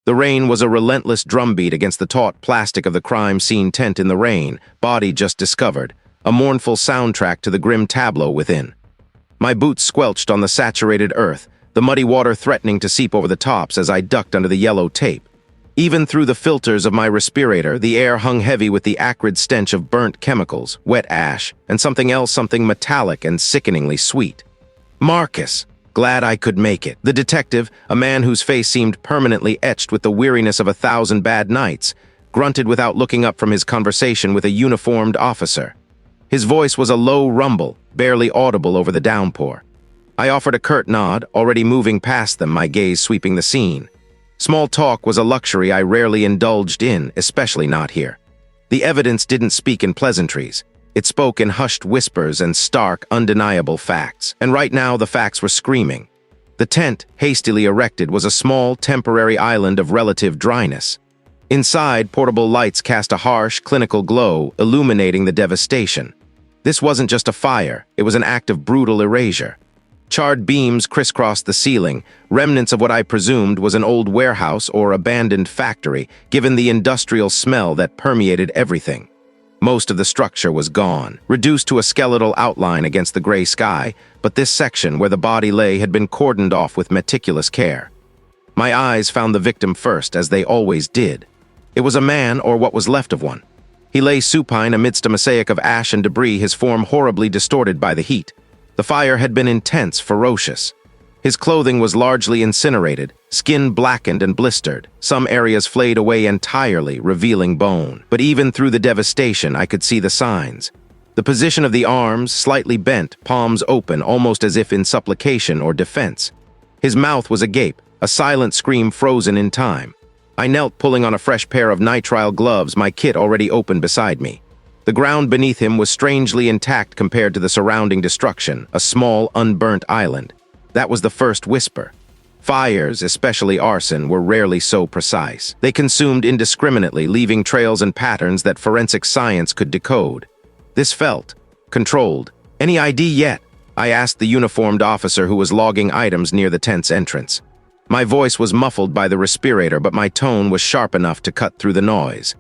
The rain was a relentless drumbeat against the taut plastic of the crime scene tent in the rain, body just discovered, a mournful soundtrack to the grim tableau within. My boots squelched on the saturated earth, the muddy water threatening to seep over the tops as I ducked under the yellow tape. Even through the filters of my respirator, the air hung heavy with the acrid stench of burnt chemicals, wet ash, and something else, something metallic and sickeningly sweet. Marcus! Glad I could make it. The detective, a man whose face seemed permanently etched with the weariness of 1,000 bad nights, grunted without looking up from his conversation with a uniformed officer. His voice was a low rumble, barely audible over the downpour. I offered a curt nod, already moving past them, my gaze sweeping the scene. Small talk was a luxury I rarely indulged in, especially not here. The evidence didn't speak in pleasantries. It spoke in hushed whispers and stark, undeniable facts. And right now the facts were screaming. The tent, hastily erected, was a small, temporary island of relative dryness. Inside, portable lights cast a harsh, clinical glow, illuminating the devastation. This wasn't just a fire, it was an act of brutal erasure. Charred beams crisscrossed the ceiling, remnants of what I presumed was an old warehouse or abandoned factory, given the industrial smell that permeated everything. Most of the structure was gone, reduced to a skeletal outline against the gray sky, but this section where the body lay had been cordoned off with meticulous care. My eyes found the victim first, as they always did. It was a man, or what was left of one. He lay supine amidst a mosaic of ash and debris, his form horribly distorted by the heat. The fire had been intense, ferocious. His clothing was largely incinerated, skin blackened and blistered, some areas flayed away entirely, revealing bone. But even through the devastation, I could see the signs. The position of the arms, slightly bent, palms open, almost as if in supplication or defense. His mouth was agape, a silent scream frozen in time. I knelt, pulling on a fresh pair of nitrile gloves, my kit already open beside me. The ground beneath him was strangely intact compared to the surrounding destruction, a small, unburnt island. That was the first whisper. Fires, especially arson, were rarely so precise. They consumed indiscriminately, leaving trails and patterns that forensic science could decode. This felt controlled. "Any ID yet?" I asked the uniformed officer who was logging items near the tent's entrance. My voice was muffled by the respirator, but my tone was sharp enough to cut through the noise.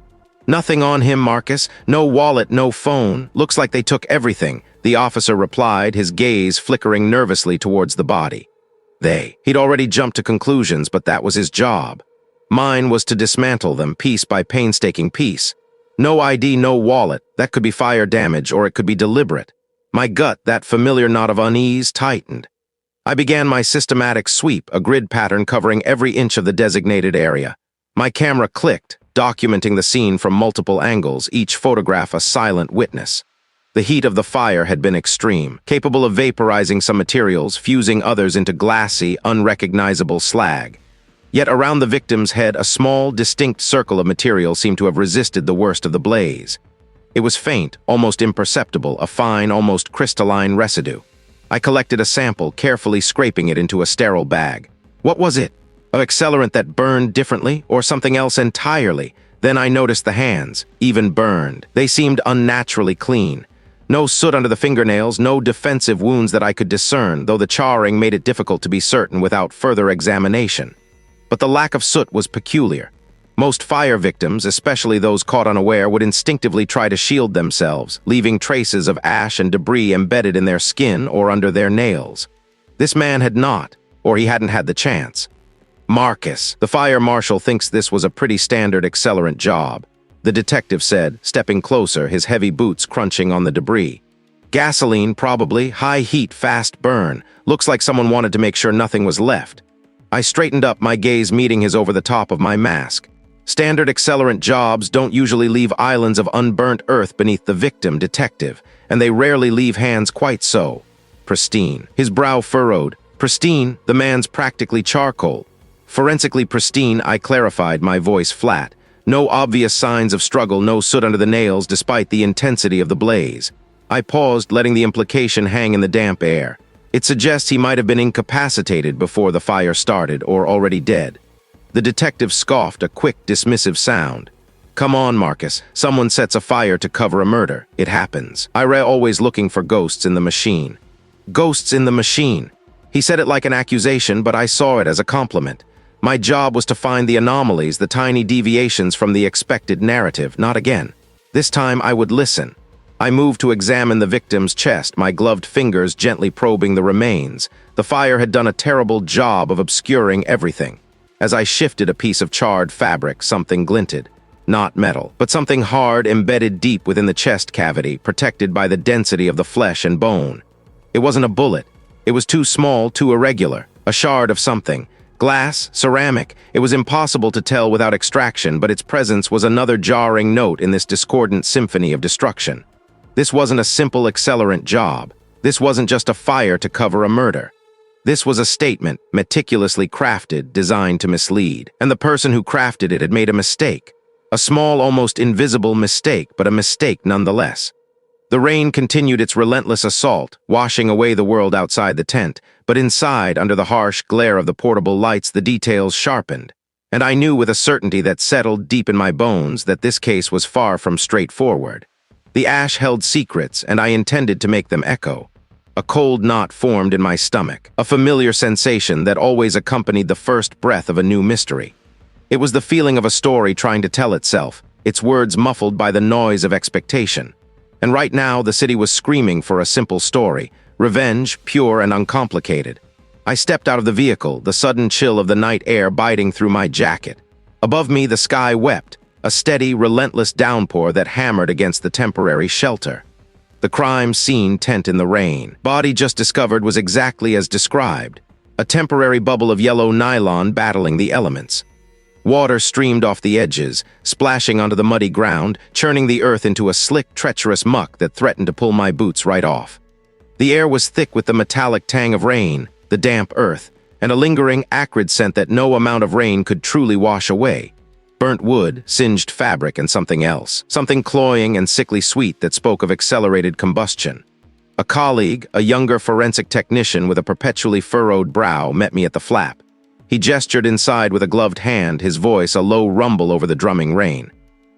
"Nothing on him, Marcus. No wallet, no phone. Looks like they took everything," the officer replied, his gaze flickering nervously towards the body. He'd already jumped to conclusions, but that was his job. Mine was to dismantle them piece by painstaking piece. No ID, no wallet. That could be fire damage, or it could be deliberate. My gut, that familiar knot of unease, tightened. I began my systematic sweep, a grid pattern covering every inch of the designated area. My camera clicked, documenting the scene from multiple angles, each photograph a silent witness. The heat of the fire had been extreme, capable of vaporizing some materials, fusing others into glassy, unrecognizable slag. Yet around the victim's head, a small, distinct circle of material seemed to have resisted the worst of the blaze. It was faint, almost imperceptible, a fine, almost crystalline residue. I collected a sample, carefully scraping it into a sterile bag. What was it? An accelerant that burned differently, or something else entirely? Then I noticed the hands, even burned. They seemed unnaturally clean. No soot under the fingernails, no defensive wounds that I could discern, though the charring made it difficult to be certain without further examination. But the lack of soot was peculiar. Most fire victims, especially those caught unaware, would instinctively try to shield themselves, leaving traces of ash and debris embedded in their skin or under their nails. This man had not, or he hadn't had the chance. "Marcus, the fire marshal thinks this was a pretty standard accelerant job," the detective said, stepping closer, his heavy boots crunching on the debris. "Gasoline, probably. High heat, fast burn. Looks like someone wanted to make sure nothing was left." I straightened up, my gaze meeting his over the top of my mask. "Standard accelerant jobs don't usually leave islands of unburnt earth beneath the victim, detective, and they rarely leave hands quite so pristine." His brow furrowed. "Pristine? The man's practically charcoal." "Forensically pristine," I clarified, my voice flat. "No obvious signs of struggle, no soot under the nails, despite the intensity of the blaze." I paused, letting the implication hang in the damp air. It suggests he might have been incapacitated before the fire started, or already dead. The detective scoffed, a quick, dismissive sound. "Come on, Marcus. Someone sets a fire to cover a murder. It happens. Always looking for ghosts in the machine." Ghosts in the machine. He said it like an accusation, but I saw it as a compliment. My job was to find the anomalies, the tiny deviations from the expected narrative, not again. This time I would listen. I moved to examine the victim's chest, my gloved fingers gently probing the remains. The fire had done a terrible job of obscuring everything. As I shifted a piece of charred fabric, something glinted. Not metal, but something hard embedded deep within the chest cavity, protected by the density of the flesh and bone. It wasn't a bullet. It was too small, too irregular. A shard of something. Glass, ceramic. It was impossible to tell without extraction, but its presence was another jarring note in this discordant symphony of destruction. This wasn't a simple accelerant job. This wasn't just a fire to cover a murder. This was a statement, meticulously crafted, designed to mislead. And the person who crafted it had made a mistake. A small, almost invisible mistake, but a mistake nonetheless. The rain continued its relentless assault, washing away the world outside the tent, but inside, under the harsh glare of the portable lights, the details sharpened. And I knew with a certainty that settled deep in my bones that this case was far from straightforward. The ash held secrets, and I intended to make them echo. A cold knot formed in my stomach, a familiar sensation that always accompanied the first breath of a new mystery. It was the feeling of a story trying to tell itself, its words muffled by the noise of expectation. And right now, the city was screaming for a simple story, revenge, pure and uncomplicated. I stepped out of the vehicle, the sudden chill of the night air biting through my jacket. Above me, the sky wept, a steady, relentless downpour that hammered against the temporary shelter. The crime scene tent in the rain. Body just discovered was exactly as described. A temporary bubble of yellow nylon battling the elements. Water streamed off the edges, splashing onto the muddy ground, churning the earth into a slick, treacherous muck that threatened to pull my boots right off. The air was thick with the metallic tang of rain, the damp earth, and a lingering, acrid scent that no amount of rain could truly wash away. Burnt wood, singed fabric, and something else. Something cloying and sickly sweet that spoke of accelerated combustion. A colleague, a younger forensic technician with a perpetually furrowed brow, met me at the flap. He gestured inside with a gloved hand, his voice a low rumble over the drumming rain.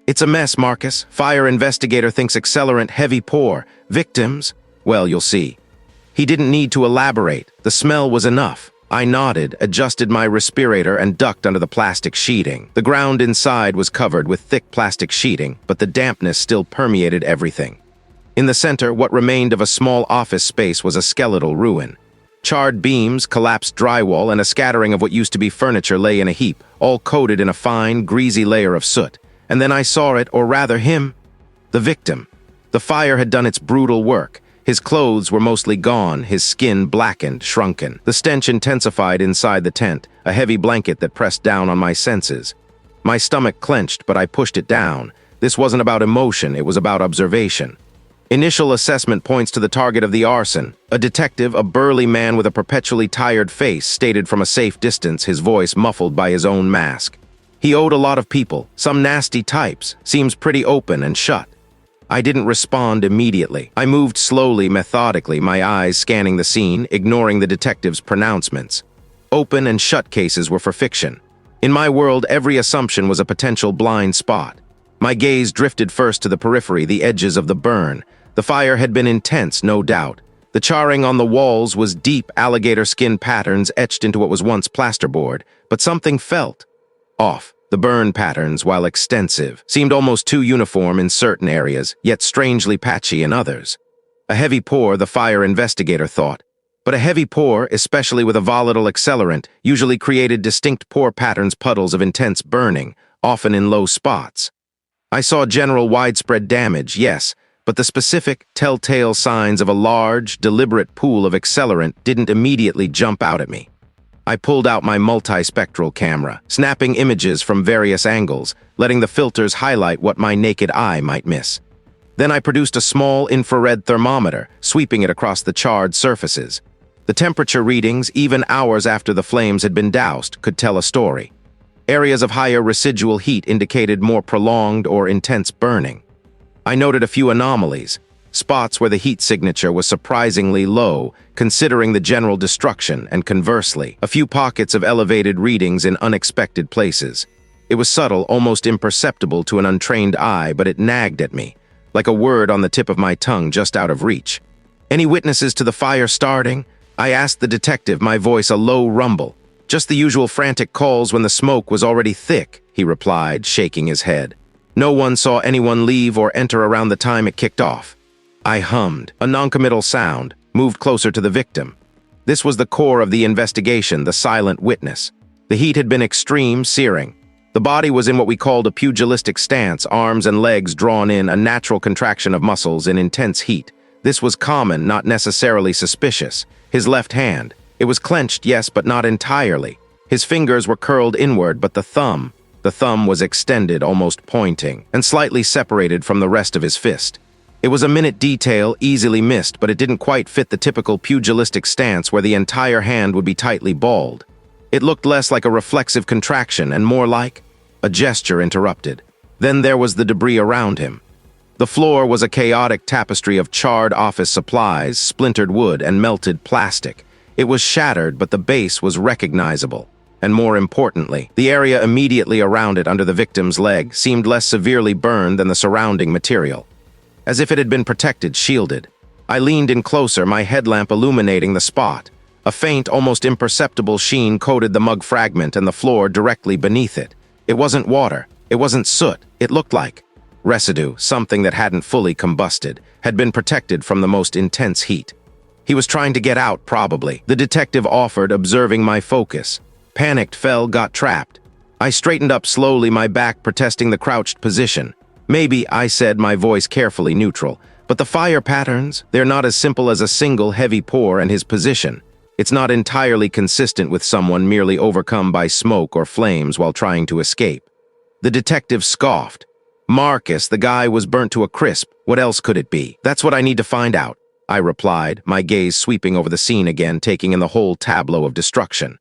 "It's a mess, Marcus. Fire investigator thinks accelerant heavy pour. Victims? Well, you'll see." He didn't need to elaborate. The smell was enough. I nodded, adjusted my respirator, and ducked under the plastic sheeting. The ground inside was covered with thick plastic sheeting, but the dampness still permeated everything. In the center, what remained of a small office space was a skeletal ruin. Charred beams, collapsed drywall, and a scattering of what used to be furniture lay in a heap, all coated in a fine, greasy layer of soot. And then I saw it, or rather him. The victim. The fire had done its brutal work. His clothes were mostly gone, his skin blackened, shrunken. The stench intensified inside the tent, a heavy blanket that pressed down on my senses. My stomach clenched, but I pushed it down. This wasn't about emotion, it was about observation. Initial assessment points to the target of the arson. A detective, a burly man with a perpetually tired face, stated from a safe distance, his voice muffled by his own mask. He owed a lot of people, some nasty types, seems pretty open and shut. I didn't respond immediately. I moved slowly, methodically, my eyes scanning the scene, ignoring the detective's pronouncements. Open and shut cases were for fiction. In my world, every assumption was a potential blind spot. My gaze drifted first to the periphery, the edges of the burn. The fire had been intense, no doubt. The charring on the walls was deep alligator skin patterns etched into what was once plasterboard, but something felt off. The burn patterns, while extensive, seemed almost too uniform in certain areas, yet strangely patchy in others. A heavy pour, the fire investigator thought. But a heavy pour, especially with a volatile accelerant, usually created distinct pour patterns, puddles of intense burning, often in low spots. I saw general widespread damage, yes, but the specific, telltale signs of a large, deliberate pool of accelerant didn't immediately jump out at me. I pulled out my multispectral camera, snapping images from various angles, letting the filters highlight what my naked eye might miss. Then I produced a small infrared thermometer, sweeping it across the charred surfaces. The temperature readings, even hours after the flames had been doused, could tell a story. Areas of higher residual heat indicated more prolonged or intense burning. I noted a few anomalies, spots where the heat signature was surprisingly low, considering the general destruction, and conversely, a few pockets of elevated readings in unexpected places. It was subtle, almost imperceptible to an untrained eye, but it nagged at me, like a word on the tip of my tongue just out of reach. "Any witnesses to the fire starting?" I asked the detective, my voice a low rumble. Just the usual frantic calls when the smoke was already thick, he replied, shaking his head. No one saw anyone leave or enter around the time it kicked off. I hummed, a noncommittal sound, moved closer to the victim. This was the core of the investigation, the silent witness. The heat had been extreme, searing. The body was in what we called a pugilistic stance, arms and legs drawn in, a natural contraction of muscles in intense heat. This was common, not necessarily suspicious. His left hand. It was clenched, yes, but not entirely. His fingers were curled inward, but the thumb was extended, almost pointing, and slightly separated from the rest of his fist. It was a minute detail, easily missed, but it didn't quite fit the typical pugilistic stance where the entire hand would be tightly balled. It looked less like a reflexive contraction and more like a gesture interrupted. Then there was the debris around him. The floor was a chaotic tapestry of charred office supplies, splintered wood, and melted plastic. It was shattered, but the base was recognizable. And more importantly, the area immediately around it under the victim's leg seemed less severely burned than the surrounding material. As if it had been protected, shielded. I leaned in closer, my headlamp illuminating the spot. A faint, almost imperceptible sheen coated the mug fragment and the floor directly beneath it. It wasn't water. It wasn't soot. It looked like residue, something that hadn't fully combusted, had been protected from the most intense heat. He was trying to get out, probably. The detective offered, observing my focus. Panicked, fell, got trapped. I straightened up slowly, my back protesting the crouched position. Maybe, I said, my voice carefully neutral. But the fire patterns, they're not as simple as a single heavy pour and his position. It's not entirely consistent with someone merely overcome by smoke or flames while trying to escape. The detective scoffed. Marcus, the guy was burnt to a crisp. What else could it be? That's what I need to find out, I replied, my gaze sweeping over the scene again, taking in the whole tableau of destruction.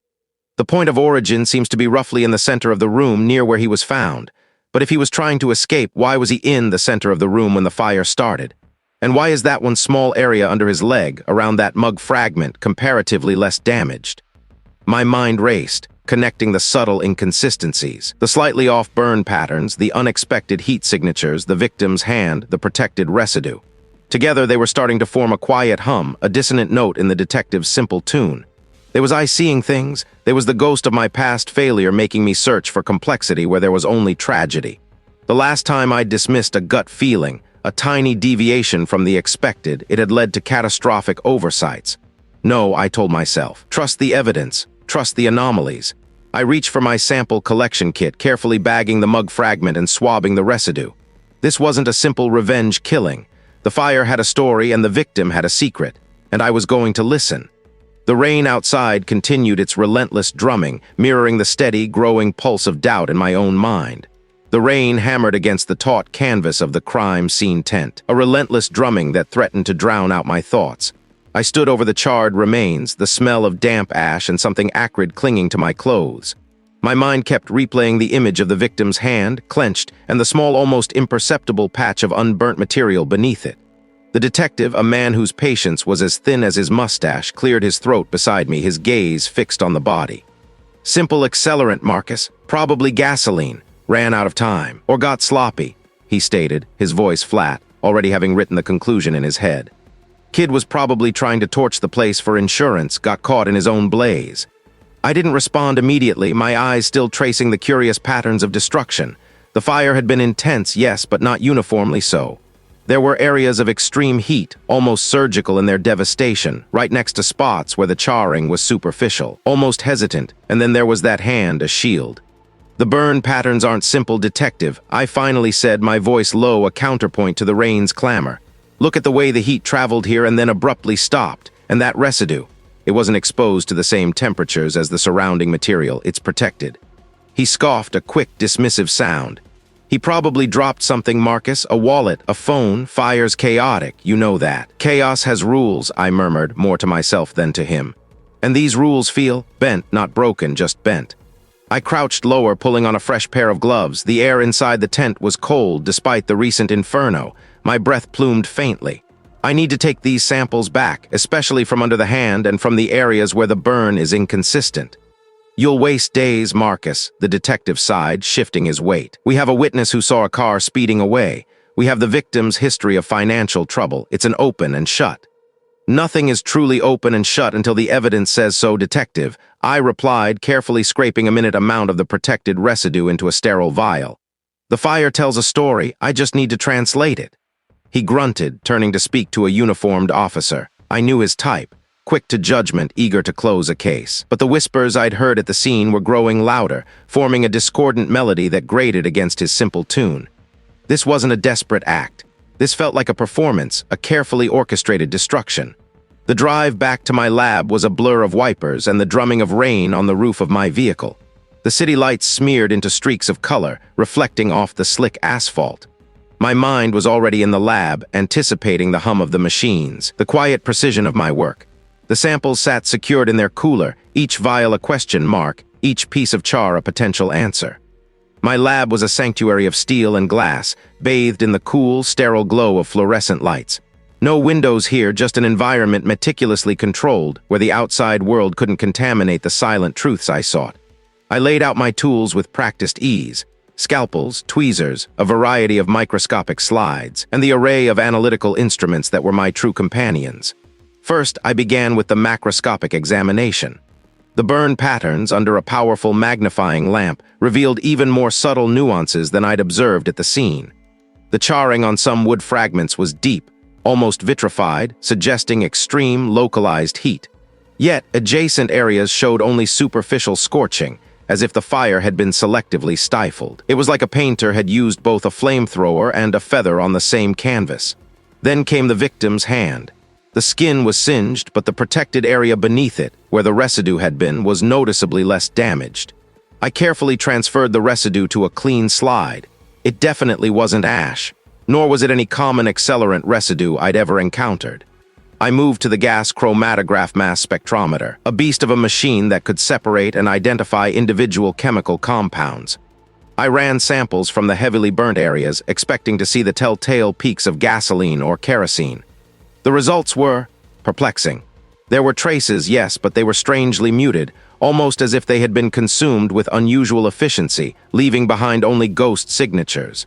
The point of origin seems to be roughly in the center of the room near where he was found. But if he was trying to escape, why was he in the center of the room when the fire started? And why is that one small area under his leg, around that mug fragment, comparatively less damaged? My mind raced, connecting the subtle inconsistencies, the slightly off burn patterns, the unexpected heat signatures, the victim's hand, the protected residue. Together they were starting to form a quiet hum, a dissonant note in the detective's simple tune. There was I seeing things, there was the ghost of my past failure making me search for complexity where there was only tragedy. The last time I'd dismissed a gut feeling, a tiny deviation from the expected, it had led to catastrophic oversights. No, I told myself, trust the evidence, trust the anomalies. I reached for my sample collection kit, carefully bagging the mug fragment and swabbing the residue. This wasn't a simple revenge killing. The fire had a story and the victim had a secret, and I was going to listen. The rain outside continued its relentless drumming, mirroring the steady, growing pulse of doubt in my own mind. The rain hammered against the taut canvas of the crime scene tent, a relentless drumming that threatened to drown out my thoughts. I stood over the charred remains, the smell of damp ash and something acrid clinging to my clothes. My mind kept replaying the image of the victim's hand, clenched, and the small, almost imperceptible patch of unburnt material beneath it. The detective, a man whose patience was as thin as his mustache, cleared his throat beside me, his gaze fixed on the body. Simple accelerant, Marcus. Probably gasoline. Ran out of time. Or got sloppy, he stated, his voice flat, already having written the conclusion in his head. Kid was probably trying to torch the place for insurance, got caught in his own blaze. I didn't respond immediately, my eyes still tracing the curious patterns of destruction. The fire had been intense, yes, but not uniformly so. There were areas of extreme heat, almost surgical in their devastation, right next to spots where the charring was superficial, almost hesitant, and then there was that hand, a shield. The burn patterns aren't simple, detective, I finally said, my voice low, a counterpoint to the rain's clamor. Look at the way the heat traveled here and then abruptly stopped, and that residue. It wasn't exposed to the same temperatures as the surrounding material, it's protected. He scoffed, a quick, dismissive sound. He probably dropped something, Marcus, a wallet, a phone. Fire's chaotic, you know that. Chaos has rules, I murmured, more to myself than to him. And these rules feel bent, not broken, just bent. I crouched lower, pulling on a fresh pair of gloves. The air inside the tent was cold, despite the recent inferno. My breath plumed faintly. I need to take these samples back, especially from under the hand and from the areas where the burn is inconsistent. You'll waste days, Marcus, the detective sighed, shifting his weight. We have a witness who saw a car speeding away. We have the victim's history of financial trouble. It's an open and shut. "Nothing is truly open and shut until the evidence says so, detective," I replied, carefully scraping a minute amount of the protected residue into a sterile vial. "The fire tells a story, I just need to translate it." He grunted, turning to speak to a uniformed officer. I knew his type, quick to judgment, eager to close a case. But the whispers I'd heard at the scene were growing louder, forming a discordant melody that grated against his simple tune. This wasn't a desperate act. This felt like a performance, a carefully orchestrated destruction. The drive back to my lab was a blur of wipers and the drumming of rain on the roof of my vehicle. The city lights smeared into streaks of color, reflecting off the slick asphalt. My mind was already in the lab, anticipating the hum of the machines, the quiet precision of my work. The samples sat secured in their cooler, each vial a question mark, each piece of char a potential answer. My lab was a sanctuary of steel and glass, bathed in the cool, sterile glow of fluorescent lights. No windows here, just an environment meticulously controlled, where the outside world couldn't contaminate the silent truths I sought. I laid out my tools with practiced ease: scalpels, tweezers, a variety of microscopic slides, and the array of analytical instruments that were my true companions. First, I began with the macroscopic examination. The burn patterns under a powerful magnifying lamp revealed even more subtle nuances than I'd observed at the scene. The charring on some wood fragments was deep, almost vitrified, suggesting extreme, localized heat. Yet, adjacent areas showed only superficial scorching, as if the fire had been selectively stifled. It was like a painter had used both a flamethrower and a feather on the same canvas. Then came the victim's hand. The skin was singed, but the protected area beneath it, where the residue had been, was noticeably less damaged. I carefully transferred the residue to a clean slide. It definitely wasn't ash, nor was it any common accelerant residue I'd ever encountered. I moved to the gas chromatograph mass spectrometer, a beast of a machine that could separate and identify individual chemical compounds. I ran samples from the heavily burnt areas, expecting to see the telltale peaks of gasoline or kerosene. The results were perplexing. There were traces, yes, but they were strangely muted, almost as if they had been consumed with unusual efficiency, leaving behind only ghost signatures.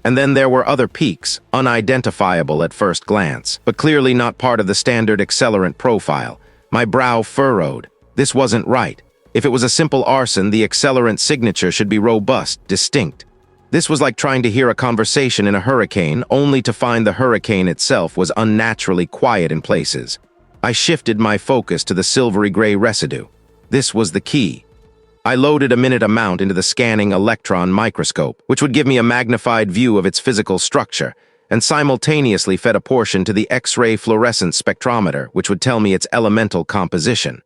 And then there were other peaks, unidentifiable at first glance, but clearly not part of the standard accelerant profile. My brow furrowed. This wasn't right. If it was a simple arson, the accelerant signature should be robust, distinct. This was like trying to hear a conversation in a hurricane, only to find the hurricane itself was unnaturally quiet in places. I shifted my focus to the silvery gray residue. This was the key. I loaded a minute amount into the scanning electron microscope, which would give me a magnified view of its physical structure, and simultaneously fed a portion to the X-ray fluorescence spectrometer, which would tell me its elemental composition.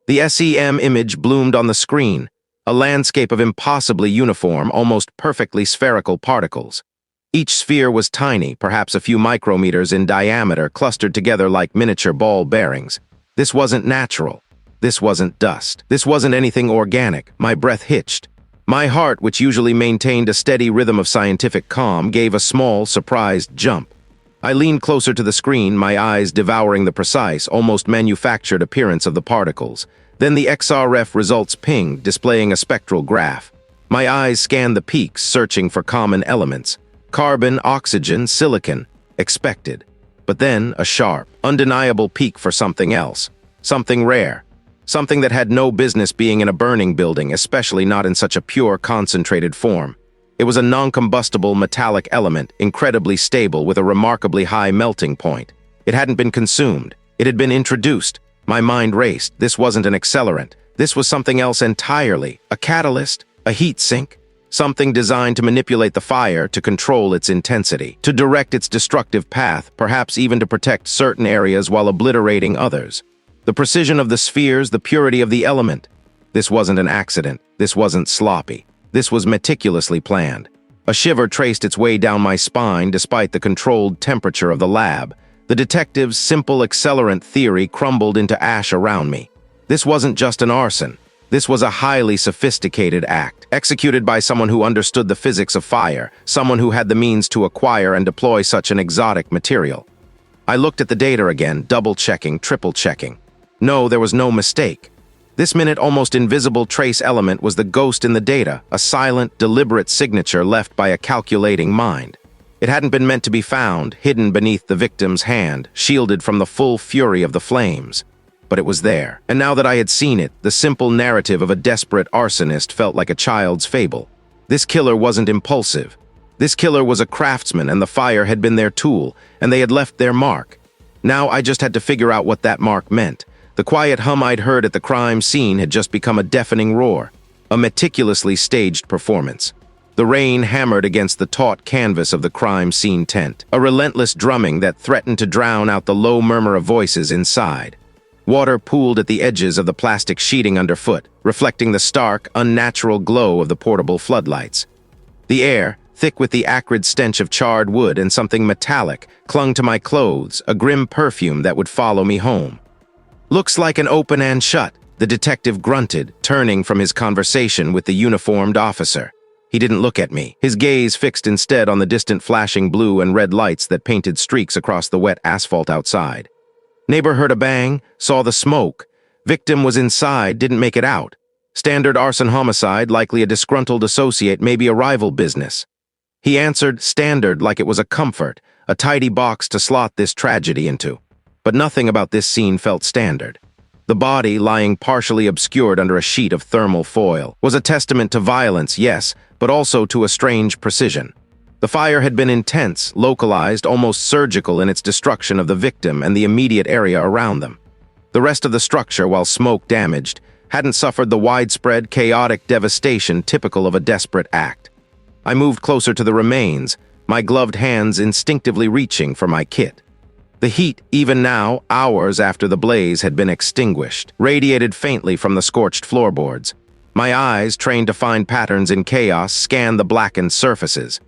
The SEM image bloomed on the screen, a landscape of impossibly uniform, almost perfectly spherical particles. Each sphere was tiny, perhaps a few micrometers in diameter, clustered together like miniature ball bearings. This wasn't natural. This wasn't dust. This wasn't anything organic. My breath hitched. My heart, which usually maintained a steady rhythm of scientific calm, gave a small, surprised jump. I leaned closer to the screen, my eyes devouring the precise, almost manufactured appearance of the particles. Then the XRF results pinged, displaying a spectral graph. My eyes scanned the peaks, searching for common elements. Carbon, oxygen, silicon. Expected. But then, a sharp, undeniable peak for something else. Something rare. Something that had no business being in a burning building, especially not in such a pure, concentrated form. It was a non-combustible metallic element, incredibly stable with a remarkably high melting point. It hadn't been consumed. It had been introduced. My mind raced. This wasn't an accelerant. This was something else entirely. A catalyst, a heat sink, something designed to manipulate the fire, to control its intensity, to direct its destructive path, perhaps even to protect certain areas while obliterating others. The precision of the spheres, the purity of the element. This wasn't an accident. This wasn't sloppy. This was meticulously planned. A shiver traced its way down my spine despite the controlled temperature of the lab. The detective's simple accelerant theory crumbled into ash around me. This wasn't just an arson. This was a highly sophisticated act, executed by someone who understood the physics of fire, someone who had the means to acquire and deploy such an exotic material. I looked at the data again, double-checking, triple-checking. No, there was no mistake. This minute, almost invisible trace element was the ghost in the data, a silent, deliberate signature left by a calculating mind. It hadn't been meant to be found, hidden beneath the victim's hand, shielded from the full fury of the flames. But it was there, and now that I had seen it, the simple narrative of a desperate arsonist felt like a child's fable. This killer wasn't impulsive. This killer was a craftsman, and the fire had been their tool, and they had left their mark. Now I just had to figure out what that mark meant. The quiet hum I'd heard at the crime scene had just become a deafening roar, a meticulously staged performance. The rain hammered against the taut canvas of the crime scene tent, a relentless drumming that threatened to drown out the low murmur of voices inside. Water pooled at the edges of the plastic sheeting underfoot, reflecting the stark, unnatural glow of the portable floodlights. The air, thick with the acrid stench of charred wood and something metallic, clung to my clothes, a grim perfume that would follow me home. "Looks like an open and shut," the detective grunted, turning from his conversation with the uniformed officer. He didn't look at me, his gaze fixed instead on the distant flashing blue and red lights that painted streaks across the wet asphalt outside. Neighbor heard a bang, saw the smoke. Victim was inside, didn't make it out. Standard arson homicide, likely a disgruntled associate, maybe a rival business. He answered standard like it was a comfort, a tidy box to slot this tragedy into. But nothing about this scene felt standard. The body, lying partially obscured under a sheet of thermal foil, was a testament to violence, yes, but also to a strange precision. The fire had been intense, localized, almost surgical in its destruction of the victim and the immediate area around them. The rest of the structure, while smoke damaged, hadn't suffered the widespread, chaotic devastation typical of a desperate act. I moved closer to the remains, my gloved hands instinctively reaching for my kit. The heat, even now, hours after the blaze had been extinguished, radiated faintly from the scorched floorboards. My eyes, trained to find patterns in chaos, scanned the blackened surfaces.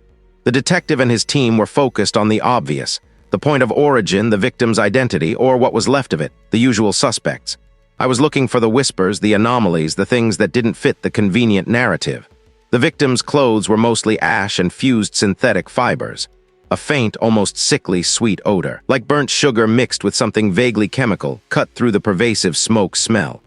The detective and his team were focused on the obvious, the point of origin, the victim's identity, or what was left of it, the usual suspects. I was looking for the whispers, the anomalies, the things that didn't fit the convenient narrative. The victim's clothes were mostly ash and fused synthetic fibers. A faint, almost sickly sweet odor, like burnt sugar mixed with something vaguely chemical, cut through the pervasive smoke smell.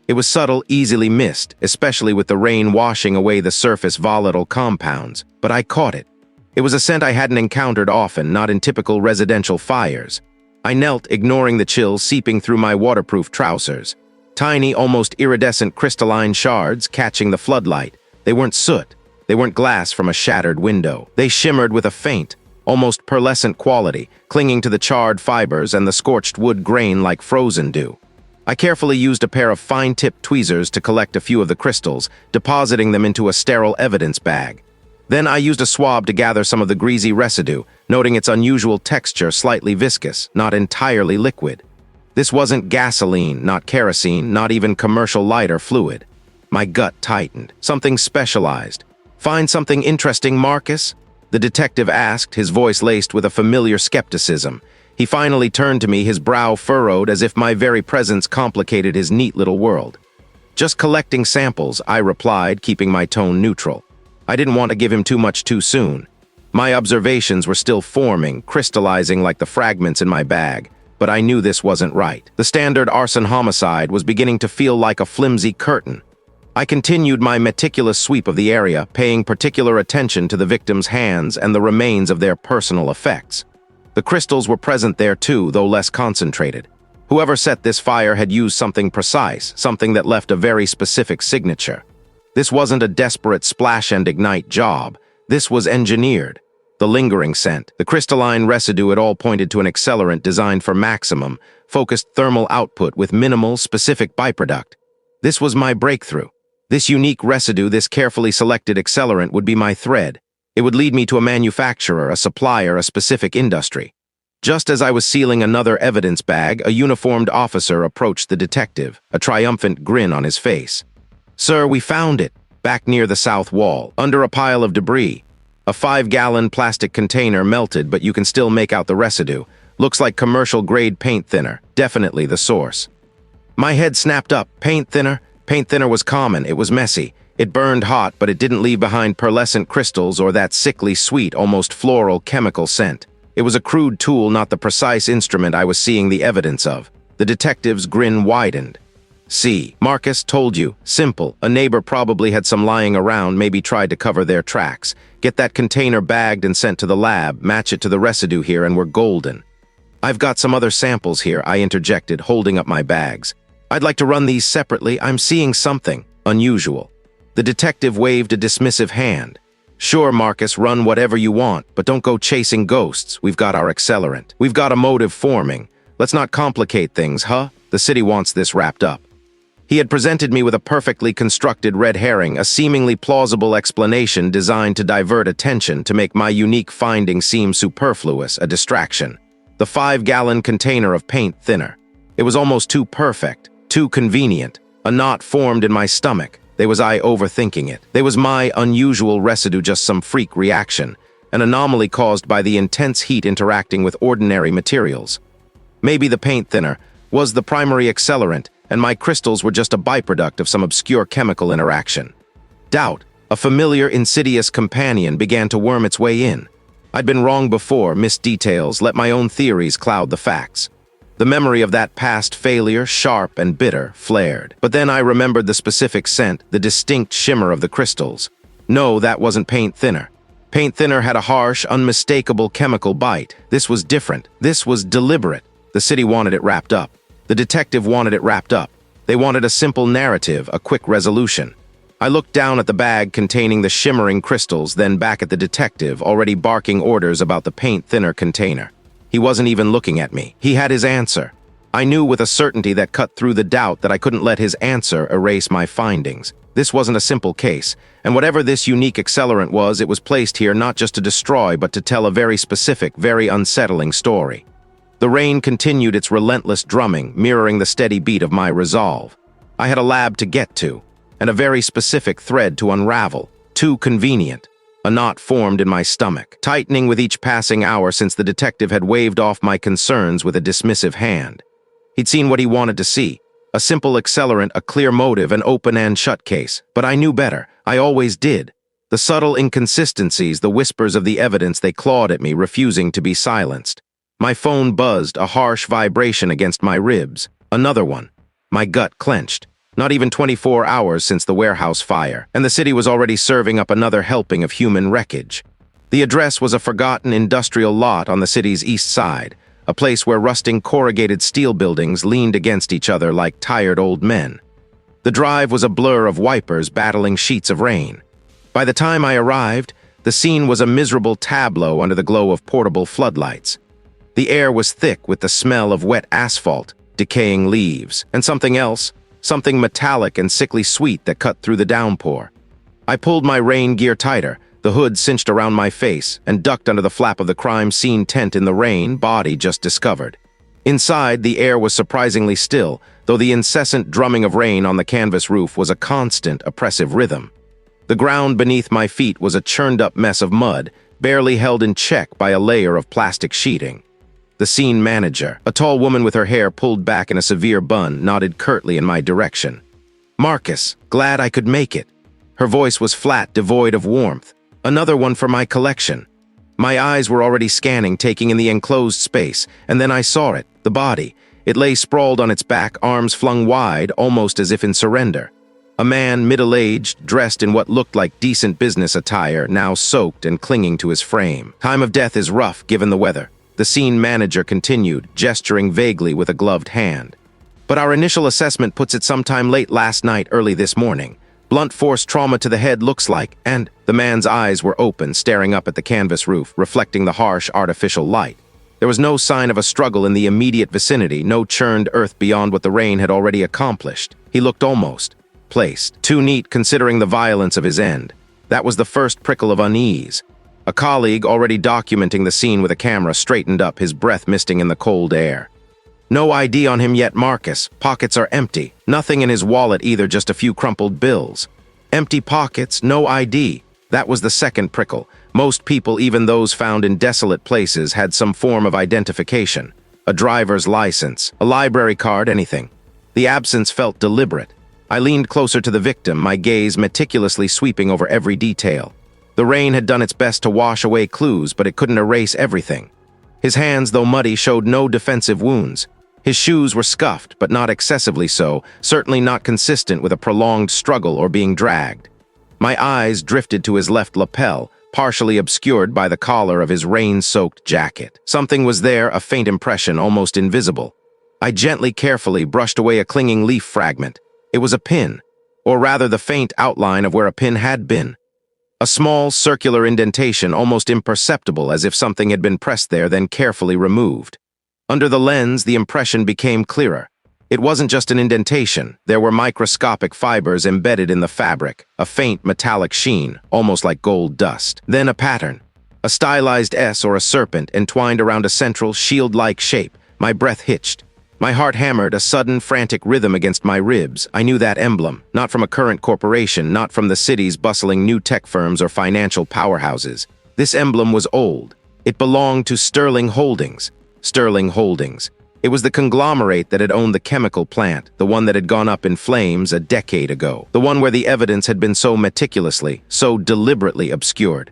It was subtle, easily missed, especially with the rain washing away the surface volatile compounds, but I caught it. It was a scent I hadn't encountered often, not in typical residential fires. I knelt, ignoring the chill seeping through my waterproof trousers. Tiny, almost iridescent crystalline shards catching the floodlight. They weren't soot. They weren't glass from a shattered window. They shimmered with a faint, almost pearlescent quality, clinging to the charred fibers and the scorched wood grain like frozen dew. I carefully used a pair of fine-tipped tweezers to collect a few of the crystals, depositing them into a sterile evidence bag. Then I used a swab to gather some of the greasy residue, noting its unusual texture, slightly viscous, not entirely liquid. This wasn't gasoline, not kerosene, not even commercial lighter fluid. My gut tightened. Something specialized. "Find something interesting, Marcus?" the detective asked, his voice laced with a familiar skepticism. He finally turned to me, his brow furrowed as if my very presence complicated his neat little world. "Just collecting samples," I replied, keeping my tone neutral. I didn't want to give him too much too soon. My observations were still forming, crystallizing like the fragments in my bag, but I knew this wasn't right. The standard arson homicide was beginning to feel like a flimsy curtain. I continued my meticulous sweep of the area, paying particular attention to the victim's hands and the remains of their personal effects. The crystals were present there too, though less concentrated. Whoever set this fire had used something precise, something that left a very specific signature. This wasn't a desperate splash and ignite job. This was engineered. The lingering scent, the crystalline residue, it all pointed to an accelerant designed for maximum, focused thermal output with minimal, specific byproduct. This was my breakthrough. This unique residue, this carefully selected accelerant would be my thread. It would lead me to a manufacturer, a supplier, a specific industry. Just as I was sealing another evidence bag, a uniformed officer approached the detective, a triumphant grin on his face. "Sir, we found it, back near the south wall, under a pile of debris. A 5-gallon plastic container melted, but you can still make out the residue. Looks like commercial-grade paint thinner, definitely the source." My head snapped up. Paint thinner? Paint thinner was common, it was messy. It burned hot, but it didn't leave behind pearlescent crystals or that sickly sweet, almost floral chemical scent. It was a crude tool, not the precise instrument I was seeing the evidence of. The detective's grin widened. See, Marcus told you. Simple. A neighbor probably had some lying around, maybe tried to cover their tracks. Get that container bagged and sent to the lab, match it to the residue here, and we're golden. I've got some other samples here, I interjected, holding up my bags. I'd like to run these separately. I'm seeing something unusual. The detective waved a dismissive hand. Sure, Marcus, run whatever you want, but don't go chasing ghosts. We've got our accelerant. We've got a motive forming. Let's not complicate things, huh? The city wants this wrapped up. He had presented me with a perfectly constructed red herring, a seemingly plausible explanation designed to divert attention to make my unique finding seem superfluous, a distraction. The 5-gallon container of paint thinner. It was almost too perfect, too convenient. A knot formed in my stomach. There was I overthinking it. There was my unusual residue, just some freak reaction, an anomaly caused by the intense heat interacting with ordinary materials. Maybe the paint thinner was the primary accelerant, and my crystals were just a byproduct of some obscure chemical interaction. Doubt, a familiar, insidious companion, began to worm its way in. I'd been wrong before, missed details, let my own theories cloud the facts. The memory of that past failure, sharp and bitter, flared. But then I remembered the specific scent, the distinct shimmer of the crystals. No, that wasn't paint thinner. Paint thinner had a harsh, unmistakable chemical bite. This was different. This was deliberate. The city wanted it wrapped up. The detective wanted it wrapped up. They wanted a simple narrative, a quick resolution. I looked down at the bag containing the shimmering crystals, then back at the detective, already barking orders about the paint thinner container. He wasn't even looking at me. He had his answer. I knew with a certainty that cut through the doubt that I couldn't let his answer erase my findings. This wasn't a simple case, and whatever this unique accelerant was, it was placed here not just to destroy, but to tell a very specific, very unsettling story. The rain continued its relentless drumming, mirroring the steady beat of my resolve. I had a lab to get to, and a very specific thread to unravel. Too convenient. A knot formed in my stomach, tightening with each passing hour since the detective had waved off my concerns with a dismissive hand. He'd seen what he wanted to see. A simple accelerant, a clear motive, an open and shut case. But I knew better. I always did. The subtle inconsistencies, the whispers of the evidence, they clawed at me, refusing to be silenced. My phone buzzed, a harsh vibration against my ribs. Another one. My gut clenched. Not even 24 hours since the warehouse fire, and the city was already serving up another helping of human wreckage. The address was a forgotten industrial lot on the city's east side, a place where rusting corrugated steel buildings leaned against each other like tired old men. The drive was a blur of wipers battling sheets of rain. By the time I arrived, the scene was a miserable tableau under the glow of portable floodlights. The air was thick with the smell of wet asphalt, decaying leaves, and something else, something metallic and sickly sweet that cut through the downpour. I pulled my rain gear tighter, the hood cinched around my face, and ducked under the flap of the crime scene tent in the rain, body just discovered. Inside, the air was surprisingly still, though the incessant drumming of rain on the canvas roof was a constant, oppressive rhythm. The ground beneath my feet was a churned-up mess of mud, barely held in check by a layer of plastic sheeting. The scene manager, a tall woman with her hair pulled back in a severe bun, nodded curtly in my direction. "Marcus, glad I could make it." Her voice was flat, devoid of warmth. "Another one for my collection." My eyes were already scanning, taking in the enclosed space, and then I saw it, the body. It lay sprawled on its back, arms flung wide, almost as if in surrender. A man, middle-aged, dressed in what looked like decent business attire, now soaked and clinging to his frame. Time of death is rough, given the weather. The scene manager continued, gesturing vaguely with a gloved hand. "But our initial assessment puts it sometime late last night, early this morning. Blunt force trauma to the head looks like," and the man's eyes were open, staring up at the canvas roof, reflecting the harsh, artificial light. There was no sign of a struggle in the immediate vicinity, no churned earth beyond what the rain had already accomplished. He looked almost placed. Too neat considering the violence of his end. That was the first prickle of unease. A colleague, already documenting the scene with a camera, straightened up, his breath misting in the cold air. "No ID on him yet, Marcus. Pockets are empty. Nothing in his wallet either, just a few crumpled bills." Empty pockets, no ID. That was the second prickle. Most people, even those found in desolate places, had some form of identification. A driver's license, a library card, anything. The absence felt deliberate. I leaned closer to the victim, my gaze meticulously sweeping over every detail. The rain had done its best to wash away clues, but it couldn't erase everything. His hands, though muddy, showed no defensive wounds. His shoes were scuffed, but not excessively so, certainly not consistent with a prolonged struggle or being dragged. My eyes drifted to his left lapel, partially obscured by the collar of his rain-soaked jacket. Something was there, a faint impression, almost invisible. I gently, carefully brushed away a clinging leaf fragment. It was a pin, or rather the faint outline of where a pin had been. A small, circular indentation, almost imperceptible, as if something had been pressed there, then carefully removed. Under the lens, the impression became clearer. It wasn't just an indentation. There were microscopic fibers embedded in the fabric, a faint metallic sheen, almost like gold dust. Then a pattern, a stylized S or a serpent entwined around a central, shield-like shape. My breath hitched. My heart hammered, a sudden, frantic rhythm against my ribs. I knew that emblem, not from a current corporation, not from the city's bustling new tech firms or financial powerhouses. This emblem was old. It belonged to Sterling Holdings. Sterling Holdings. It was the conglomerate that had owned the chemical plant, the one that had gone up in flames a decade ago, the one where the evidence had been so meticulously, so deliberately obscured,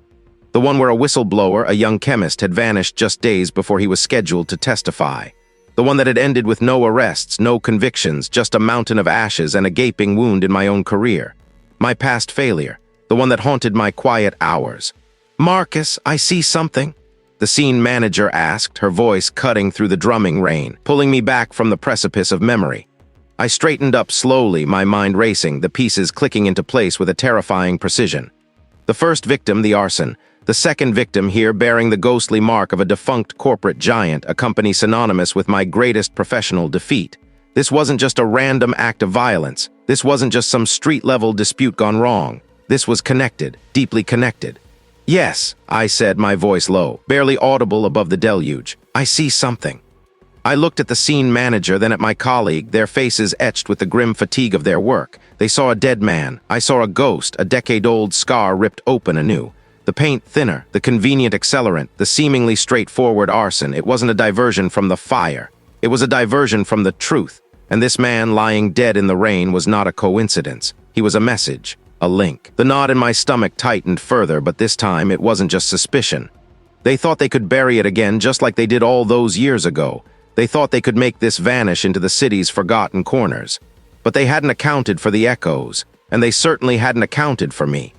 the one where a whistleblower, a young chemist, had vanished just days before he was scheduled to testify, the one that had ended with no arrests, no convictions, just a mountain of ashes and a gaping wound in my own career, my past failure, the one that haunted my quiet hours. "Marcus, I see something," the scene manager asked, her voice cutting through the drumming rain, pulling me back from the precipice of memory. I straightened up slowly, my mind racing, the pieces clicking into place with a terrifying precision. The first victim, the arson. The second victim here bearing the ghostly mark of a defunct corporate giant, a company synonymous with my greatest professional defeat. This wasn't just a random act of violence. This wasn't just some street-level dispute gone wrong. This was connected, deeply connected. "Yes," I said, my voice low, barely audible above the deluge. "I see something." I looked at the scene manager, then at my colleague, their faces etched with the grim fatigue of their work. They saw a dead man. I saw a ghost, a decade-old scar ripped open anew. The paint thinner, the convenient accelerant, the seemingly straightforward arson. It wasn't a diversion from the fire. It was a diversion from the truth. And this man lying dead in the rain was not a coincidence. He was a message. A link. The knot in my stomach tightened further, but this time it wasn't just suspicion. They thought they could bury it again just like they did all those years ago. They thought they could make this vanish into the city's forgotten corners. But they hadn't accounted for the echoes, and they certainly hadn't accounted for me.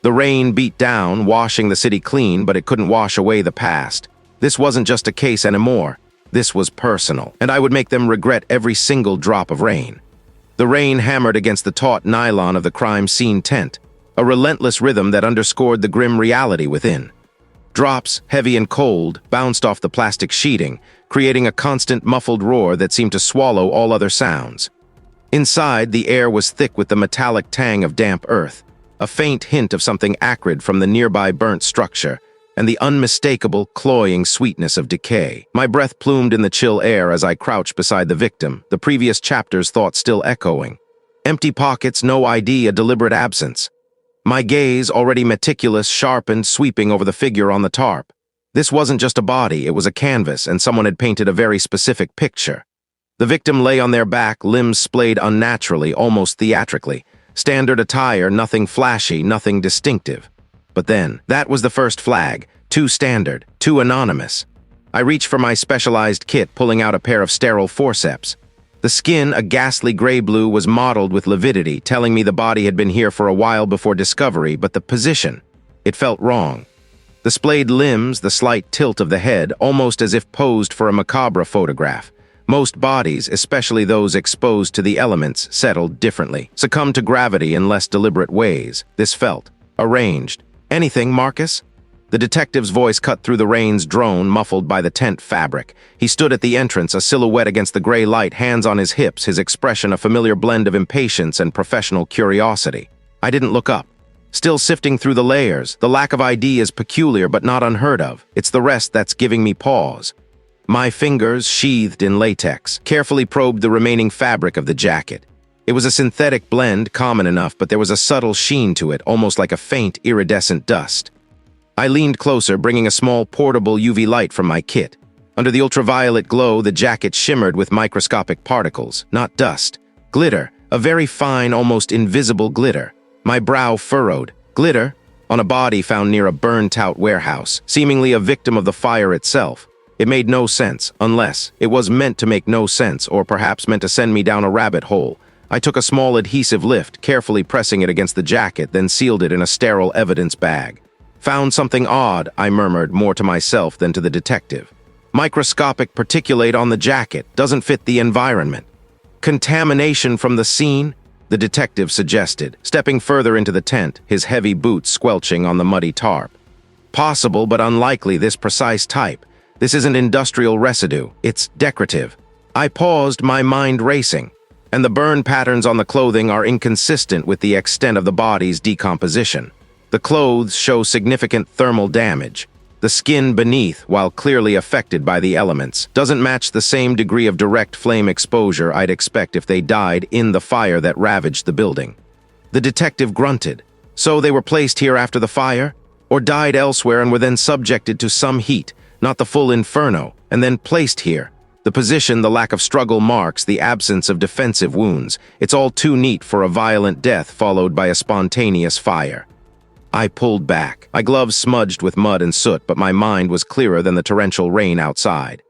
The rain beat down, washing the city clean, but it couldn't wash away the past. This wasn't just a case anymore. This was personal, and I would make them regret every single drop of rain. The rain hammered against the taut nylon of the crime scene tent, a relentless rhythm that underscored the grim reality within. Drops, heavy and cold, bounced off the plastic sheeting, creating a constant muffled roar that seemed to swallow all other sounds. Inside, the air was thick with the metallic tang of damp earth, a faint hint of something acrid from the nearby burnt structure, and the unmistakable, cloying sweetness of decay. My breath plumed in the chill air as I crouched beside the victim, the previous chapter's thoughts still echoing. Empty pockets, no ID, a deliberate absence. My gaze, already meticulous, sharpened, sweeping over the figure on the tarp. This wasn't just a body, it was a canvas, and someone had painted a very specific picture. The victim lay on their back, limbs splayed unnaturally, almost theatrically. Standard attire, nothing flashy, nothing distinctive. But then, that was the first flag. Too standard, too anonymous. I reached for my specialized kit, pulling out a pair of sterile forceps. The skin, a ghastly gray-blue, was mottled with lividity, telling me the body had been here for a while before discovery, but the position, it felt wrong. The splayed limbs, the slight tilt of the head, almost as if posed for a macabre photograph. Most bodies, especially those exposed to the elements, settled differently, succumbed to gravity in less deliberate ways. This felt arranged. "Anything, Marcus?" The detective's voice cut through the rain's drone, muffled by the tent fabric. He stood at the entrance, a silhouette against the gray light, hands on his hips, his expression a familiar blend of impatience and professional curiosity. I didn't look up. Still sifting through the layers, the lack of ID is peculiar but not unheard of. It's the rest that's giving me pause. My fingers, sheathed in latex, carefully probed the remaining fabric of the jacket. It was a synthetic blend, common enough, but there was a subtle sheen to it, almost like a faint, iridescent dust. I leaned closer, bringing a small, portable UV light from my kit. Under the ultraviolet glow, the jacket shimmered with microscopic particles, not dust. Glitter, a very fine, almost invisible glitter. My brow furrowed. Glitter? On a body found near a burned-out warehouse, seemingly a victim of the fire itself. It made no sense, unless it was meant to make no sense, or perhaps meant to send me down a rabbit hole. I took a small adhesive lift, carefully pressing it against the jacket, then sealed it in a sterile evidence bag. Found something odd, I murmured, more to myself than to the detective. Microscopic particulate on the jacket, doesn't fit the environment. Contamination from the scene? The detective suggested, stepping further into the tent, his heavy boots squelching on the muddy tarp. Possible, but unlikely, this precise type. This isn't industrial residue, it's decorative. I paused, my mind racing. And the burn patterns on the clothing are inconsistent with the extent of the body's decomposition. The clothes show significant thermal damage. The skin beneath, while clearly affected by the elements, doesn't match the same degree of direct flame exposure I'd expect if they died in the fire that ravaged the building. The detective grunted. So they were placed here after the fire? Or died elsewhere and were then subjected to some heat, not the full inferno, and then placed here? The position, the lack of struggle marks, the absence of defensive wounds. It's all too neat for a violent death followed by a spontaneous fire. I pulled back, my gloves smudged with mud and soot, but my mind was clearer than the torrential rain outside.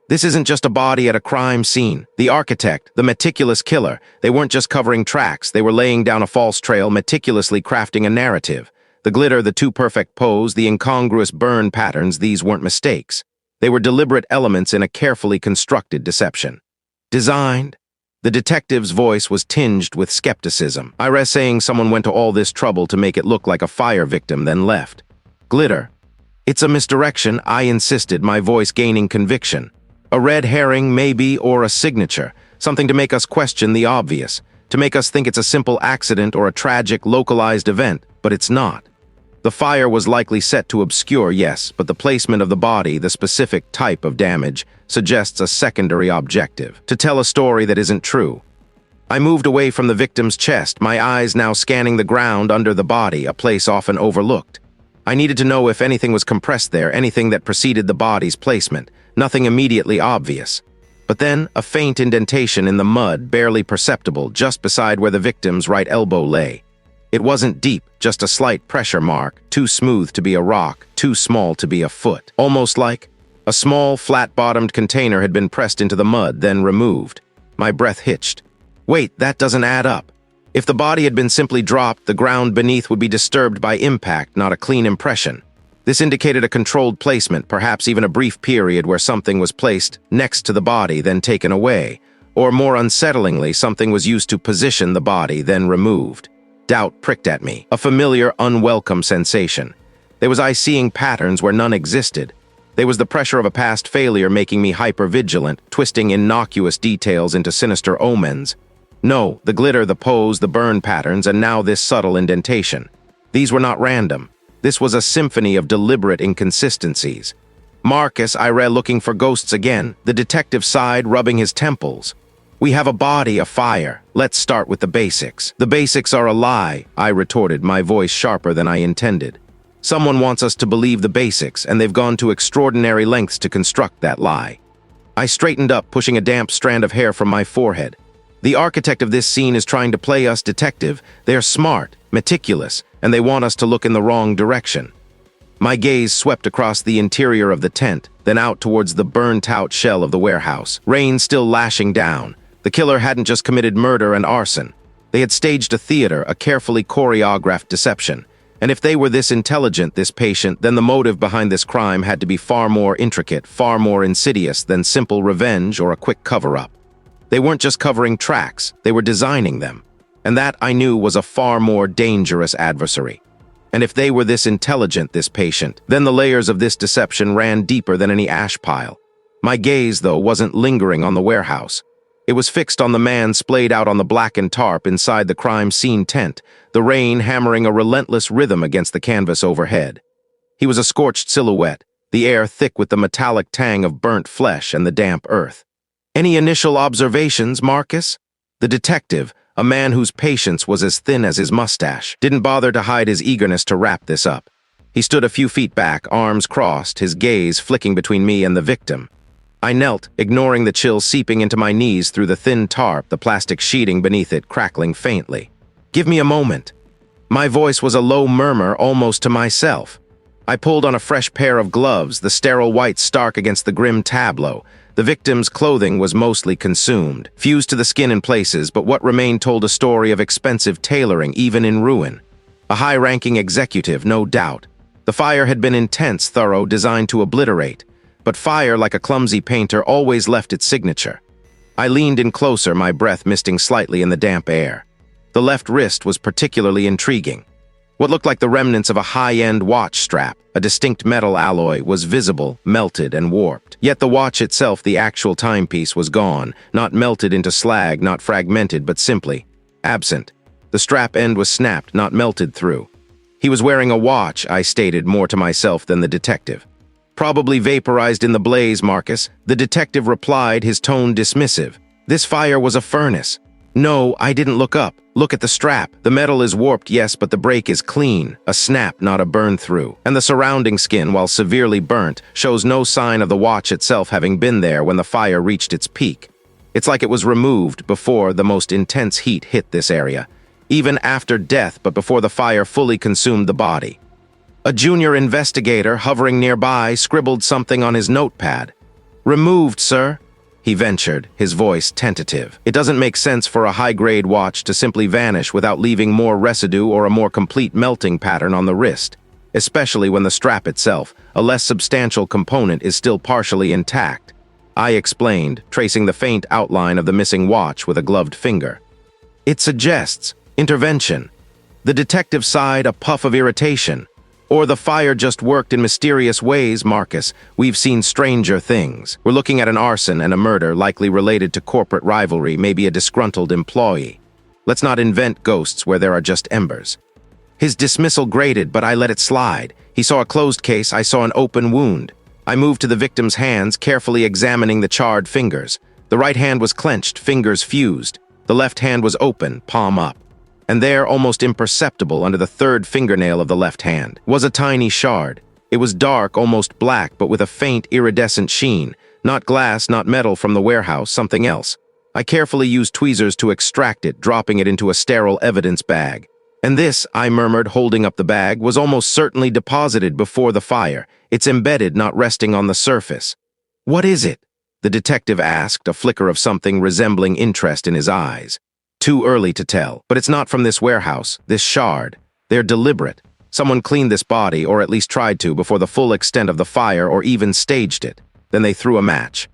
This isn't just a body at a crime scene. The architect, the meticulous killer, they weren't just covering tracks, they were laying down a false trail, meticulously crafting a narrative. The glitter, the too perfect pose, the incongruous burn patterns, these weren't mistakes. They were deliberate elements in a carefully constructed deception. Designed? The detective's voice was tinged with skepticism. I read saying someone went to all this trouble to make it look like a fire victim, then left. Glitter. It's a misdirection, I insisted, my voice gaining conviction. A red herring, maybe, or a signature. Something to make us question the obvious. To make us think it's a simple accident or a tragic, localized event, but it's not. The fire was likely set to obscure, yes, but the placement of the body, the specific type of damage, suggests a secondary objective, to tell a story that isn't true. I moved away from the victim's chest, my eyes now scanning the ground under the body, a place often overlooked. I needed to know if anything was compressed there, anything that preceded the body's placement, nothing immediately obvious. But then, a faint indentation in the mud, barely perceptible, just beside where the victim's right elbow lay. It wasn't deep, just a slight pressure mark, too smooth to be a rock, too small to be a foot. Almost like a small, flat-bottomed container had been pressed into the mud, then removed. My breath hitched. Wait, that doesn't add up. If the body had been simply dropped, the ground beneath would be disturbed by impact, not a clean impression. This indicated a controlled placement, perhaps even a brief period where something was placed next to the body, then taken away. Or more unsettlingly, something was used to position the body, then removed. Doubt pricked at me, a familiar, unwelcome sensation. There was I seeing patterns where none existed. There was the pressure of a past failure making me hyper-vigilant, twisting innocuous details into sinister omens. No, the glitter, the pose, the burn patterns, and now this subtle indentation. These were not random. This was a symphony of deliberate inconsistencies. Marcus, I read, looking for ghosts again. The detective sighed, rubbing his temples. We have a body, a fire. Let's start with the basics. The basics are a lie, I retorted, my voice sharper than I intended. Someone wants us to believe the basics, and they've gone to extraordinary lengths to construct that lie. I straightened up, pushing a damp strand of hair from my forehead. The architect of this scene is trying to play us detective. They're smart, meticulous, and they want us to look in the wrong direction. My gaze swept across the interior of the tent, then out towards the burnt-out shell of the warehouse, rain still lashing down. The killer hadn't just committed murder and arson. They had staged a theater, a carefully choreographed deception. And if they were this intelligent, this patient, then the motive behind this crime had to be far more intricate, far more insidious than simple revenge or a quick cover-up. They weren't just covering tracks, they were designing them. And that, I knew, was a far more dangerous adversary. And if they were this intelligent, this patient, then the layers of this deception ran deeper than any ash pile. My gaze, though, wasn't lingering on the warehouse. It was fixed on the man splayed out on the blackened tarp inside the crime scene tent, the rain hammering a relentless rhythm against the canvas overhead. He was a scorched silhouette, the air thick with the metallic tang of burnt flesh and the damp earth. Any initial observations, Marcus? The detective, a man whose patience was as thin as his mustache, didn't bother to hide his eagerness to wrap this up. He stood a few feet back, arms crossed, his gaze flicking between me and the victim. I knelt, ignoring the chill seeping into my knees through the thin tarp, the plastic sheeting beneath it crackling faintly. Give me a moment. My voice was a low murmur almost to myself. I pulled on a fresh pair of gloves, the sterile white stark against the grim tableau. The victim's clothing was mostly consumed, fused to the skin in places, but what remained told a story of expensive tailoring, even in ruin. A high-ranking executive, no doubt. The fire had been intense, thorough, designed to obliterate. But fire, like a clumsy painter, always left its signature. I leaned in closer, my breath misting slightly in the damp air. The left wrist was particularly intriguing. What looked like the remnants of a high-end watch strap, a distinct metal alloy, was visible, melted, and warped. Yet the watch itself, the actual timepiece, was gone, not melted into slag, not fragmented, but simply absent. The strap end was snapped, not melted through. He was wearing a watch, I stated more to myself than the detective. Probably vaporized in the blaze, Marcus. The detective replied, his tone dismissive. This fire was a furnace. No, I didn't look up. Look at the strap. The metal is warped, yes, but the break is clean. A snap, not a burn-through. And the surrounding skin, while severely burnt, shows no sign of the watch itself having been there when the fire reached its peak. It's like it was removed before the most intense heat hit this area. Even after death, but before the fire fully consumed the body. A junior investigator, hovering nearby, scribbled something on his notepad. "Removed, sir," he ventured, his voice tentative. It doesn't make sense for a high-grade watch to simply vanish without leaving more residue or a more complete melting pattern on the wrist, especially when the strap itself, a less substantial component, is still partially intact. I explained, tracing the faint outline of the missing watch with a gloved finger. It suggests intervention. The detective sighed, a puff of irritation. Or the fire just worked in mysterious ways, Marcus. We've seen stranger things. We're looking at an arson and a murder likely related to corporate rivalry, maybe a disgruntled employee. Let's not invent ghosts where there are just embers. His dismissal grated, but I let it slide. He saw a closed case, I saw an open wound. I moved to the victim's hands, carefully examining the charred fingers. The right hand was clenched, fingers fused. The left hand was open, palm up. And there, almost imperceptible under the third fingernail of the left hand, was a tiny shard. It was dark, almost black, but with a faint, iridescent sheen. Not glass, not metal from the warehouse, something else. I carefully used tweezers to extract it, dropping it into a sterile evidence bag. And this, I murmured, holding up the bag, was almost certainly deposited before the fire. It's embedded, not resting on the surface. "What is it?" the detective asked, a flicker of something resembling interest in his eyes. Too early to tell, but it's not from this warehouse, this shard. They're deliberate. Someone cleaned this body, or at least tried to, before the full extent of the fire, or even staged it. Then they threw a match.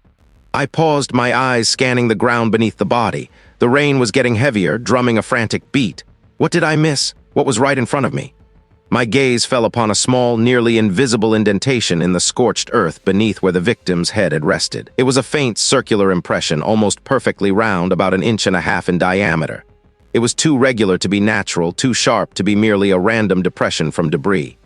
I paused, my eyes scanning the ground beneath the body. The rain was getting heavier, drumming a frantic beat. What did I miss? What was right in front of me? My gaze fell upon a small, nearly invisible indentation in the scorched earth beneath where the victim's head had rested. It was a faint, circular impression, almost perfectly round, about 1.5 inches in diameter. It was too regular to be natural, too sharp to be merely a random depression from debris.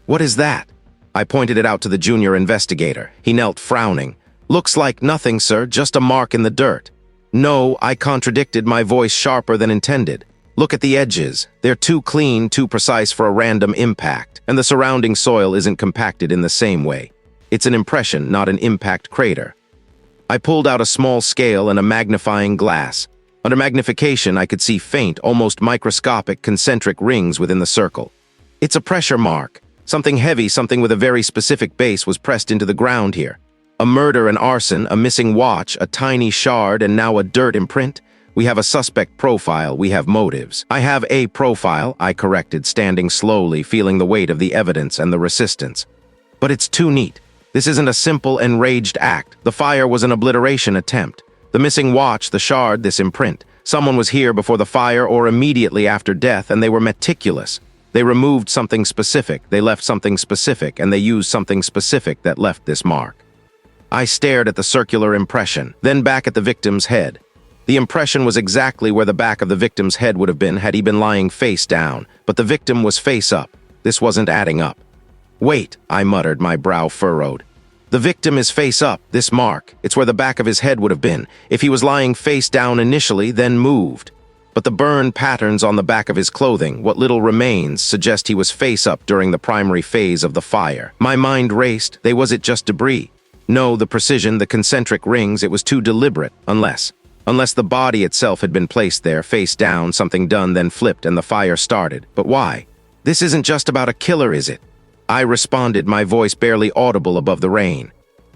"What is that?" I pointed it out to the junior investigator. He knelt, frowning. "Looks like nothing, sir, just a mark in the dirt." "No," I contradicted, my voice sharper than intended. "Look at the edges. They're too clean, too precise for a random impact, and the surrounding soil isn't compacted in the same way. It's an impression, not an impact crater." I pulled out a small scale and a magnifying glass. Under magnification, I could see faint, almost microscopic concentric rings within the circle. "It's a pressure mark. Something heavy, something with a very specific base was pressed into the ground here. A murder and arson, a missing watch, a tiny shard, and now a dirt imprint. We have a suspect profile, we have motives." "I have a profile," I corrected, standing slowly, feeling the weight of the evidence and the resistance. "But it's too neat. This isn't a simple, enraged act. The fire was an obliteration attempt. The missing watch, the shard, this imprint. Someone was here before the fire or immediately after death, and they were meticulous. They removed something specific, they left something specific, and they used something specific that left this mark." I stared at the circular impression, then back at the victim's head. The impression was exactly where the back of the victim's head would have been had he been lying face down, but the victim was face up. This wasn't adding up. "Wait," I muttered, my brow furrowed. "The victim is face up, this mark. It's where the back of his head would have been, if he was lying face down initially, then moved. But the burn patterns on the back of his clothing, what little remains, suggest he was face up during the primary phase of the fire." My mind raced. Was it just debris? No, the precision, the concentric rings, it was too deliberate, Unless the body itself had been placed there, face down, something done, then flipped, and the fire started. But why? This isn't just about a killer, is it? I responded, my voice barely audible above the rain.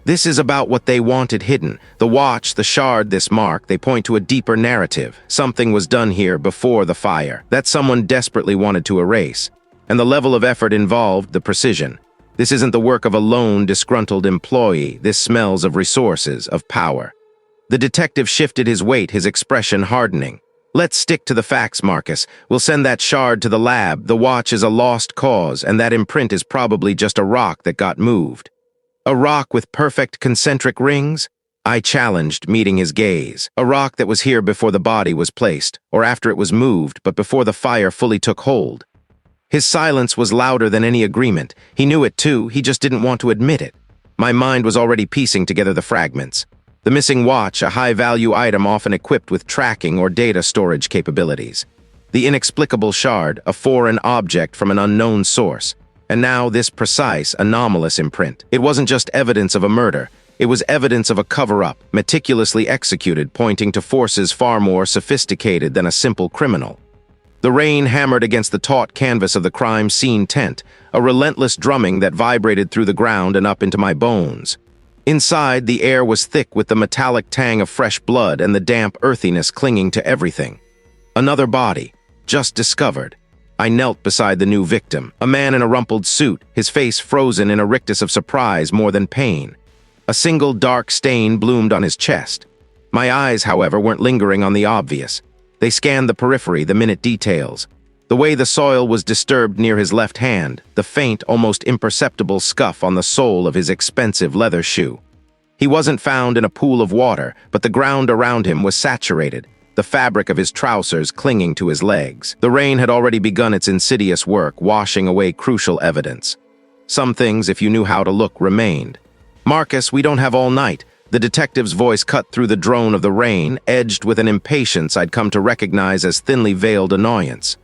This is about what they wanted hidden. The watch, the shard, this mark, they point to a deeper narrative. Something was done here before the fire, that someone desperately wanted to erase. And the level of effort involved, the precision. This isn't the work of a lone, disgruntled employee. This smells of resources, of power. The detective shifted his weight, his expression hardening. Let's stick to the facts, Marcus. We'll send that shard to the lab. The watch is a lost cause, and that imprint is probably just a rock that got moved. A rock with perfect concentric rings? I challenged, meeting his gaze. A rock that was here before the body was placed, or after it was moved, but before the fire fully took hold. His silence was louder than any agreement. He knew it too, he just didn't want to admit it. My mind was already piecing together the fragments. The missing watch, a high-value item often equipped with tracking or data storage capabilities. The inexplicable shard, a foreign object from an unknown source. And now this precise, anomalous imprint. It wasn't just evidence of a murder. It was evidence of a cover-up, meticulously executed, pointing to forces far more sophisticated than a simple criminal. The rain hammered against the taut canvas of the crime scene tent, a relentless drumming that vibrated through the ground and up into my bones. Inside, the air was thick with the metallic tang of fresh blood and the damp earthiness clinging to everything. Another body, just discovered. I knelt beside the new victim, a man in a rumpled suit, his face frozen in a rictus of surprise more than pain. A single dark stain bloomed on his chest. My eyes, however, weren't lingering on the obvious. They scanned the periphery, the minute details. The way the soil was disturbed near his left hand, the faint, almost imperceptible scuff on the sole of his expensive leather shoe. He wasn't found in a pool of water, but the ground around him was saturated, the fabric of his trousers clinging to his legs. The rain had already begun its insidious work, washing away crucial evidence. Some things, if you knew how to look, remained. Marcus, we don't have all night. The detective's voice cut through the drone of the rain, edged with an impatience I'd come to recognize as thinly veiled annoyance.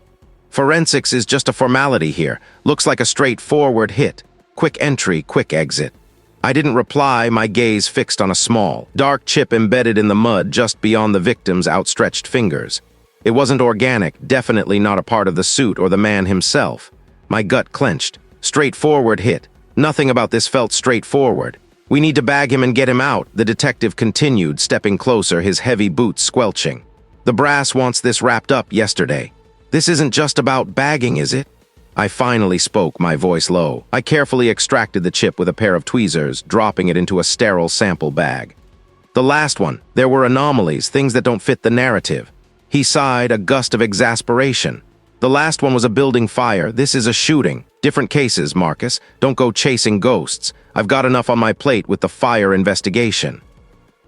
Forensics is just a formality here. Looks like a straightforward hit. Quick entry, quick exit. I didn't reply, my gaze fixed on a small, dark chip embedded in the mud just beyond the victim's outstretched fingers. It wasn't organic, definitely not a part of the suit or the man himself. My gut clenched. Straightforward hit. Nothing about this felt straightforward. We need to bag him and get him out, the detective continued, stepping closer, his heavy boots squelching. The brass wants this wrapped up yesterday. This isn't just about bagging, is it? I finally spoke, my voice low. I carefully extracted the chip with a pair of tweezers, dropping it into a sterile sample bag. The last one, there were anomalies, things that don't fit the narrative. He sighed, a gust of exasperation. The last one was a building fire. This is a shooting. Different cases, Marcus. Don't go chasing ghosts. I've got enough on my plate with the fire investigation.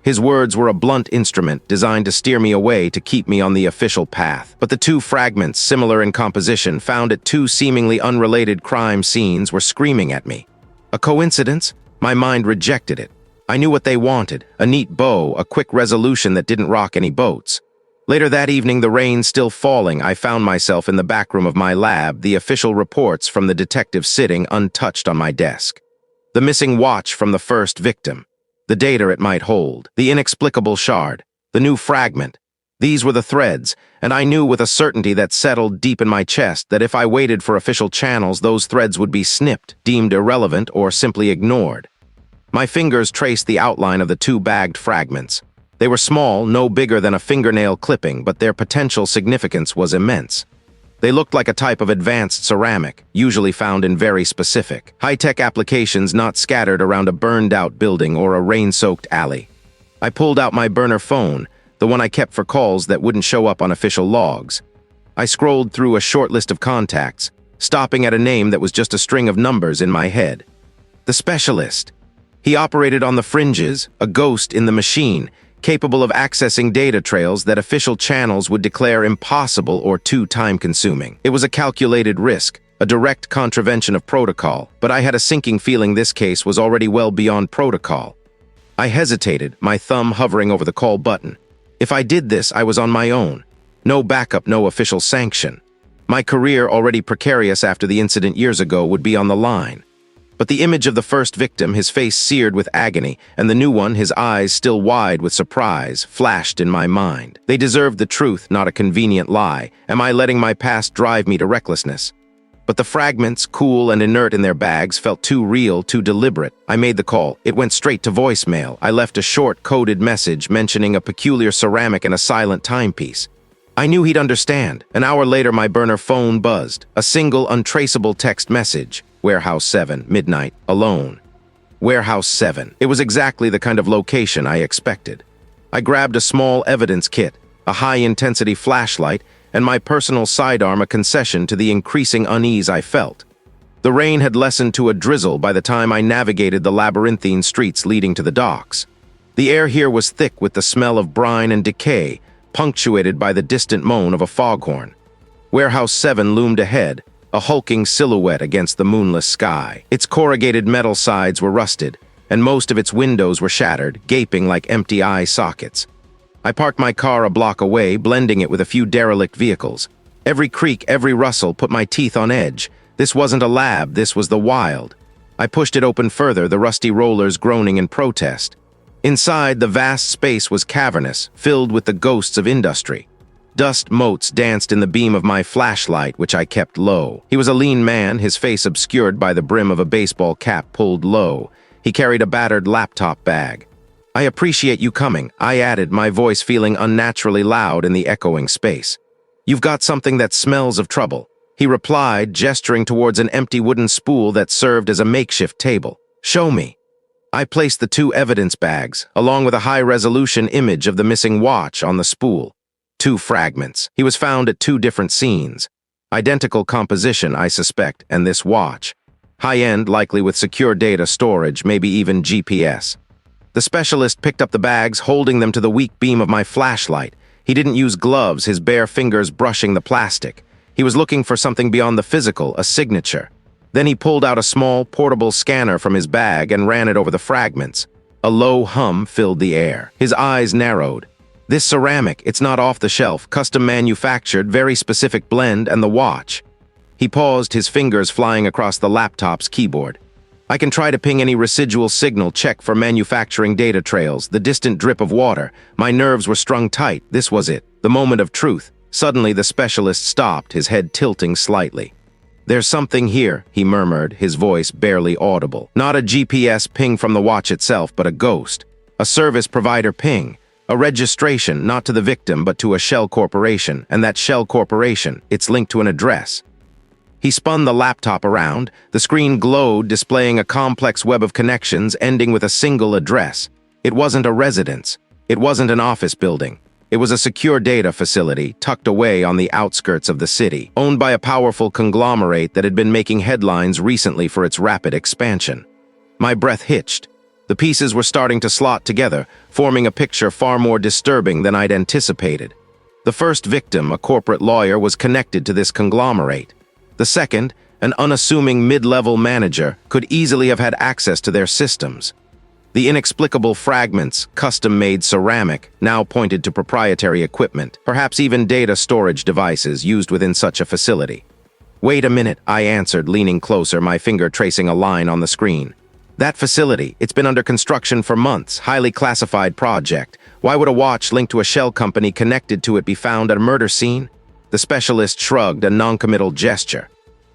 His words were a blunt instrument designed to steer me away, to keep me on the official path. But the two fragments, similar in composition, found at two seemingly unrelated crime scenes, were screaming at me. A coincidence? My mind rejected it. I knew what they wanted, a neat bow, a quick resolution that didn't rock any boats. Later that evening, the rain still falling, I found myself in the back room of my lab, the official reports from the detective sitting untouched on my desk. The missing watch from the first victim. The data it might hold. The inexplicable shard. The new fragment. These were the threads, and I knew with a certainty that settled deep in my chest that if I waited for official channels, those threads would be snipped, deemed irrelevant, or simply ignored. My fingers traced the outline of the two bagged fragments. They were small, no bigger than a fingernail clipping, but their potential significance was immense. They looked like a type of advanced ceramic, usually found in very specific, high-tech applications not scattered around a burned-out building or a rain-soaked alley. I pulled out my burner phone, the one I kept for calls that wouldn't show up on official logs. I scrolled through a short list of contacts, stopping at a name that was just a string of numbers in my head. The specialist. He operated on the fringes, a ghost in the machine, capable of accessing data trails that official channels would declare impossible or too time-consuming. It was a calculated risk, a direct contravention of protocol, but I had a sinking feeling this case was already well beyond protocol. I hesitated, my thumb hovering over the call button. If I did this, I was on my own. No backup, no official sanction. My career, already precarious after the incident years ago, would be on the line. But the image of the first victim, his face seared with agony, and the new one, his eyes still wide with surprise, flashed in my mind. They deserved the truth, not a convenient lie. Am I letting my past drive me to recklessness? But the fragments, cool and inert in their bags, felt too real, too deliberate. I made the call. It went straight to voicemail. I left a short, coded message mentioning a peculiar ceramic and a silent timepiece. I knew he'd understand. An hour later, my burner phone buzzed. A single, untraceable text message. Warehouse 7, midnight, alone. Warehouse 7. It was exactly the kind of location I expected. I grabbed a small evidence kit, a high-intensity flashlight, and my personal sidearm, a concession to the increasing unease I felt. The rain had lessened to a drizzle by the time I navigated the labyrinthine streets leading to the docks. The air here was thick with the smell of brine and decay, punctuated by the distant moan of a foghorn. Warehouse 7 loomed ahead, a hulking silhouette against the moonless sky. Its corrugated metal sides were rusted, and most of its windows were shattered, gaping like empty eye sockets. I parked my car a block away, blending it with a few derelict vehicles. Every creak, every rustle put my teeth on edge. This wasn't a lab, this was the wild. I pushed it open further, the rusty rollers groaning in protest. Inside, the vast space was cavernous, filled with the ghosts of industry. Dust motes danced in the beam of my flashlight, which I kept low. He was a lean man, his face obscured by the brim of a baseball cap pulled low. He carried a battered laptop bag. "I appreciate you coming," I added, my voice feeling unnaturally loud in the echoing space. "You've got something that smells of trouble." He replied, gesturing towards an empty wooden spool that served as a makeshift table. "Show me." I placed the 2 evidence bags, along with a high-resolution image of the missing watch on the spool. 2 fragments. He was found at 2 different scenes. Identical composition, I suspect, and this watch. High-end, likely with secure data storage, maybe even GPS. The specialist picked up the bags, holding them to the weak beam of my flashlight. He didn't use gloves, his bare fingers brushing the plastic. He was looking for something beyond the physical, a signature. Then he pulled out a small, portable scanner from his bag and ran it over the fragments. A low hum filled the air. His eyes narrowed. "This ceramic, it's not off the shelf, custom manufactured, very specific blend, and the watch." He paused, his fingers flying across the laptop's keyboard. "I can try to ping any residual signal, check for manufacturing data trails, the distant drip of water." My nerves were strung tight. This was it, the moment of truth. Suddenly, the specialist stopped, his head tilting slightly. "There's something here," he murmured, his voice barely audible. Not a GPS ping from the watch itself, but a ghost. A service provider ping. A registration, not to the victim, but to a shell corporation. And that shell corporation, it's linked to an address. He spun the laptop around. The screen glowed, displaying a complex web of connections ending with a single address. It wasn't a residence. It wasn't an office building. It was a secure data facility tucked away on the outskirts of the city, owned by a powerful conglomerate that had been making headlines recently for its rapid expansion. My breath hitched. The pieces were starting to slot together, forming a picture far more disturbing than I'd anticipated. The first victim, a corporate lawyer, was connected to this conglomerate. The second, an unassuming mid-level manager, could easily have had access to their systems. The inexplicable fragments, custom-made ceramic, now pointed to proprietary equipment, perhaps even data storage devices used within such a facility. "Wait a minute," I answered, leaning closer, my finger tracing a line on the screen. "That facility, it's been under construction for months, highly classified project. Why would a watch linked to a shell company connected to it be found at a murder scene?" The specialist shrugged, a noncommittal gesture.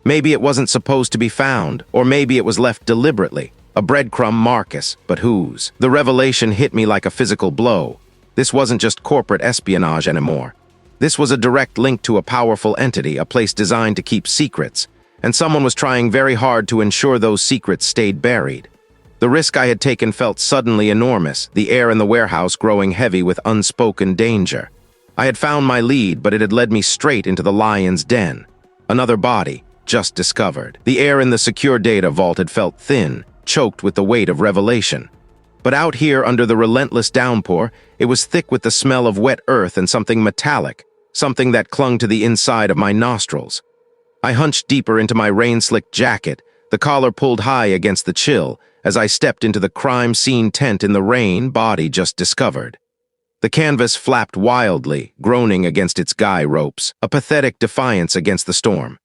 "Maybe it wasn't supposed to be found, or maybe it was left deliberately. A breadcrumb Marcus, but whose?" The revelation hit me like a physical blow. This wasn't just corporate espionage anymore. This was a direct link to a powerful entity, a place designed to keep secrets, and someone was trying very hard to ensure those secrets stayed buried. The risk I had taken felt suddenly enormous, the air in the warehouse growing heavy with unspoken danger. I had found my lead, but it had led me straight into the lion's den. Another body, just discovered. The air in the secure data vault had felt thin, choked with the weight of revelation. But out here under the relentless downpour, it was thick with the smell of wet earth and something metallic, something that clung to the inside of my nostrils. I hunched deeper into my rain-slicked jacket, the collar pulled high against the chill, as I stepped into the crime scene tent in the rain, body just discovered. The canvas flapped wildly, groaning against its guy ropes, a pathetic defiance against the storm.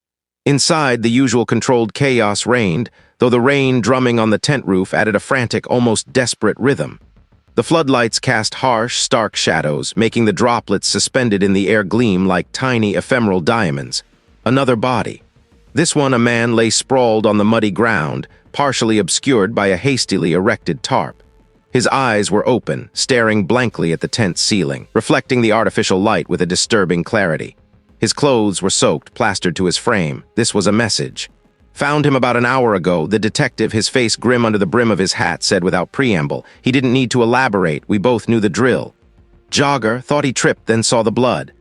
Inside, the usual controlled chaos reigned, though the rain drumming on the tent roof added a frantic, almost desperate rhythm. The floodlights cast harsh, stark shadows, making the droplets suspended in the air gleam like tiny, ephemeral diamonds. Another body. This one, a man lay sprawled on the muddy ground, partially obscured by a hastily erected tarp. His eyes were open, staring blankly at the tent ceiling, reflecting the artificial light with a disturbing clarity. His clothes were soaked, plastered to his frame. This was a message. Found him about an hour ago, the detective, his face grim under the brim of his hat, said without preamble. He didn't need to elaborate, we both knew the drill. Jogger, thought he tripped, then saw the blood.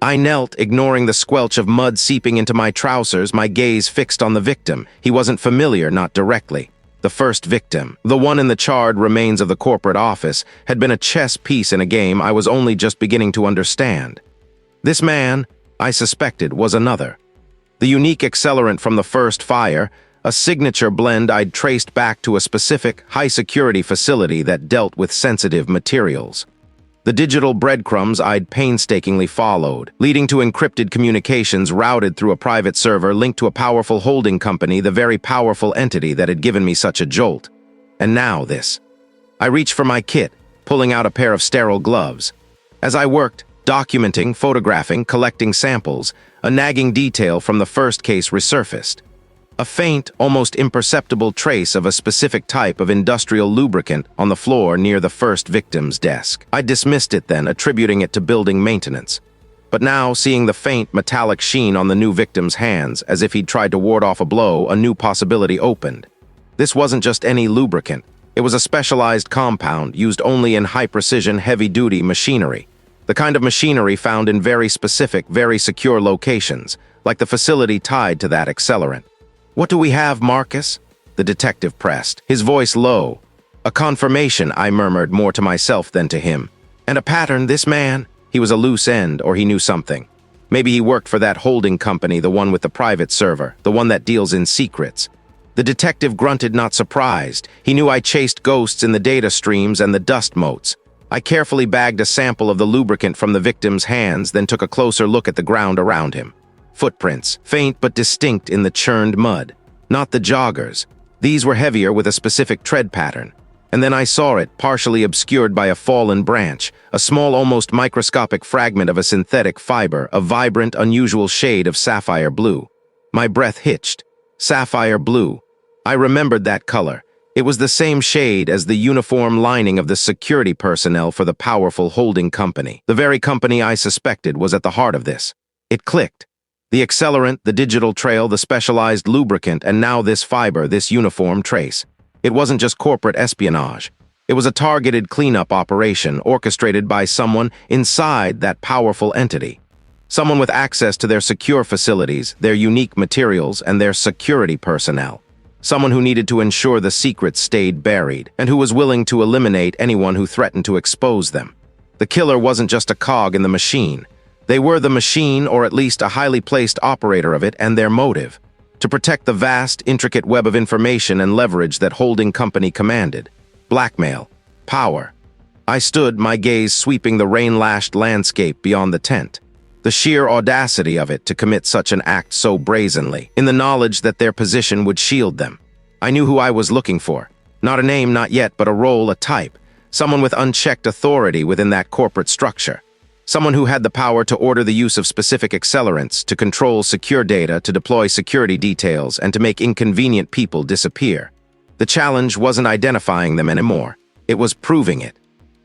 I knelt, ignoring the squelch of mud seeping into my trousers, my gaze fixed on the victim. He wasn't familiar, not directly. The first victim, the one in the charred remains of the corporate office, had been a chess piece in a game I was only just beginning to understand. This man, I suspected, was another. The unique accelerant from the first fire, a signature blend I'd traced back to a specific, high-security facility that dealt with sensitive materials. The digital breadcrumbs I'd painstakingly followed, leading to encrypted communications routed through a private server linked to a powerful holding company, the very powerful entity that had given me such a jolt. And now this. I reached for my kit, pulling out a pair of sterile gloves. As I worked, documenting, photographing, collecting samples, a nagging detail from the first case resurfaced. A faint, almost imperceptible trace of a specific type of industrial lubricant on the floor near the first victim's desk. I dismissed it then, attributing it to building maintenance. But now, seeing the faint, metallic sheen on the new victim's hands, as if he'd tried to ward off a blow, a new possibility opened. This wasn't just any lubricant. It was a specialized compound used only in high-precision, heavy-duty machinery. The kind of machinery found in very specific, very secure locations, like the facility tied to that accelerant. "What do we have, Marcus?" the detective pressed, his voice low. "A confirmation," I murmured, more to myself than to him. "And a pattern, this man? He was a loose end, or he knew something. Maybe he worked for that holding company, the one with the private server, the one that deals in secrets." The detective grunted, not surprised. He knew I chased ghosts in the data streams and the dust motes. I carefully bagged a sample of the lubricant from the victim's hands, then took a closer look at the ground around him. Footprints, faint but distinct in the churned mud. Not the joggers. These were heavier with a specific tread pattern. And then I saw it, partially obscured by a fallen branch, a small, almost microscopic fragment of a synthetic fiber, a vibrant, unusual shade of sapphire blue. My breath hitched. Sapphire blue. I remembered that color. It was the same shade as the uniform lining of the security personnel for the powerful holding company. The very company I suspected was at the heart of this. It clicked. The accelerant, the digital trail, the specialized lubricant, and now this fiber, this uniform trace. It wasn't just corporate espionage. It was a targeted cleanup operation orchestrated by someone inside that powerful entity. Someone with access to their secure facilities, their unique materials, and their security personnel. Someone who needed to ensure the secrets stayed buried, and who was willing to eliminate anyone who threatened to expose them. The killer wasn't just a cog in the machine. They were the machine, or at least a highly placed operator of it, and their motive: to protect the vast, intricate web of information and leverage that holding company commanded. Blackmail. Power. I stood, my gaze sweeping the rain-lashed landscape beyond the tent. The sheer audacity of it to commit such an act so brazenly, in the knowledge that their position would shield them. I knew who I was looking for. Not a name, not yet, but a role, a type. Someone with unchecked authority within that corporate structure. Someone who had the power to order the use of specific accelerants, to control secure data, to deploy security details, and to make inconvenient people disappear. The challenge wasn't identifying them anymore. It was proving it.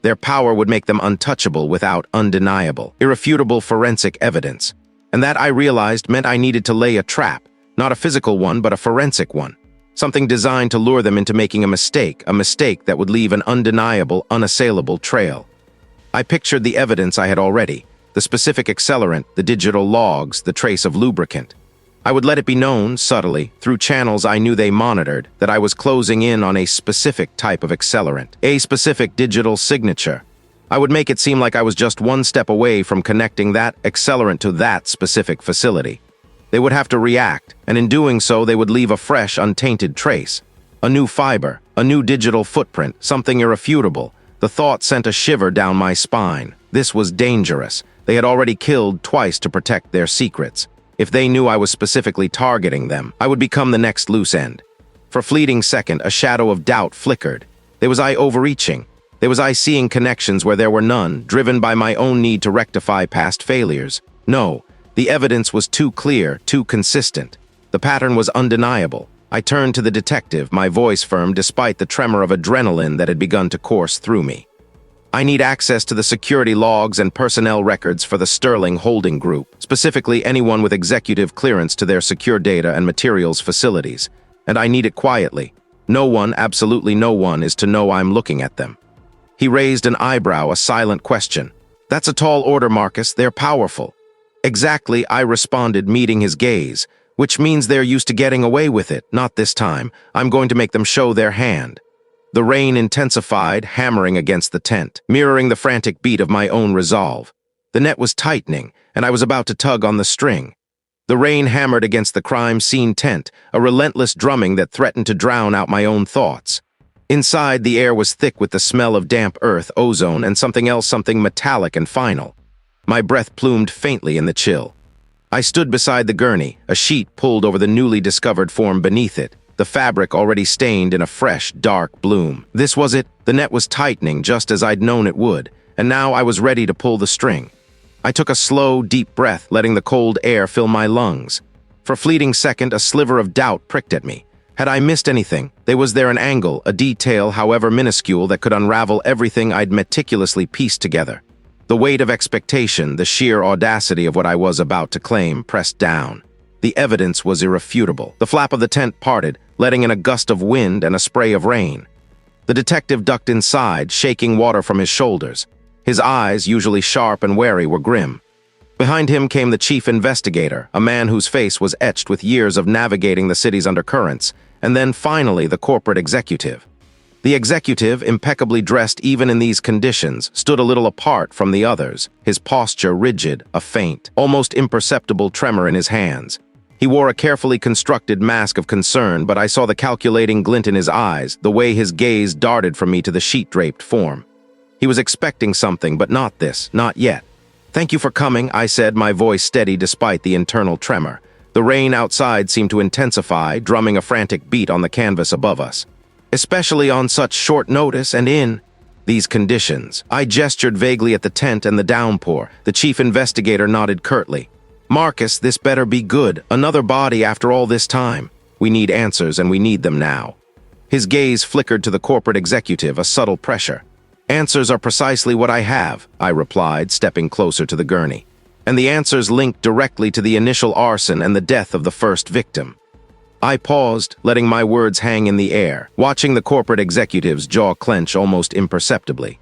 Their power would make them untouchable without undeniable, irrefutable forensic evidence. And that, I realized, meant I needed to lay a trap, not a physical one, but a forensic one. Something designed to lure them into making a mistake that would leave an undeniable, unassailable trail. I pictured the evidence I had already, the specific accelerant, the digital logs, the trace of lubricant. I would let it be known, subtly, through channels I knew they monitored, that I was closing in on a specific type of accelerant, a specific digital signature. I would make it seem like I was just one step away from connecting that accelerant to that specific facility. They would have to react, and in doing so they would leave a fresh, untainted trace. A new fiber, a new digital footprint, something irrefutable. The thought sent a shiver down my spine. This was dangerous. They had already killed twice to protect their secrets. If they knew I was specifically targeting them, I would become the next loose end. For a fleeting second, a shadow of doubt flickered. Was I overreaching? Was I seeing connections where there were none, driven by my own need to rectify past failures? No, the evidence was too clear, too consistent. The pattern was undeniable. I turned to the detective, my voice firm despite the tremor of adrenaline that had begun to course through me. I need access to the security logs and personnel records for the Sterling Holding Group, specifically anyone with executive clearance to their secure data and materials facilities. And I need it quietly. No one, absolutely no one, is to know I'm looking at them. He raised an eyebrow, a silent question. That's a tall order, Marcus. They're powerful. Exactly, I responded, meeting his gaze. Which means they're used to getting away with it. Not this time. I'm going to make them show their hand. The rain intensified, hammering against the tent, mirroring the frantic beat of my own resolve. The net was tightening, and I was about to tug on the string. The rain hammered against the crime scene tent, a relentless drumming that threatened to drown out my own thoughts. Inside, the air was thick with the smell of damp earth, ozone, and something else, something metallic and final. My breath plumed faintly in the chill. I stood beside the gurney, a sheet pulled over the newly discovered form beneath it, the fabric already stained in a fresh, dark bloom. This was it. The net was tightening just as I'd known it would, and now I was ready to pull the string. I took a slow, deep breath, letting the cold air fill my lungs. For a fleeting second, a sliver of doubt pricked at me. Had I missed anything? Was there an angle, a detail, however minuscule, that could unravel everything I'd meticulously pieced together? The weight of expectation, the sheer audacity of what I was about to claim, pressed down. The evidence was irrefutable. The flap of the tent parted, letting in a gust of wind and a spray of rain. The detective ducked inside, shaking water from his shoulders. His eyes, usually sharp and wary, were grim. Behind him came the chief investigator, a man whose face was etched with years of navigating the city's undercurrents, and then finally the corporate executive. The executive, impeccably dressed even in these conditions, stood a little apart from the others, his posture rigid, a faint, almost imperceptible tremor in his hands. He wore a carefully constructed mask of concern, but I saw the calculating glint in his eyes, the way his gaze darted from me to the sheet-draped form. He was expecting something, but not this, not yet. "Thank you for coming," I said, my voice steady despite the internal tremor. The rain outside seemed to intensify, drumming a frantic beat on the canvas above us. Especially on such short notice and in these conditions. I gestured vaguely at the tent and the downpour. The chief investigator nodded curtly. "Marcus, this better be good. Another body after all this time. We need answers, and we need them now." His gaze flickered to the corporate executive, a subtle pressure. "Answers are precisely what I have," I replied, stepping closer to the gurney. "And the answers linked directly to the initial arson and the death of the first victim." I paused, letting my words hang in the air, watching the corporate executive's jaw clench almost imperceptibly.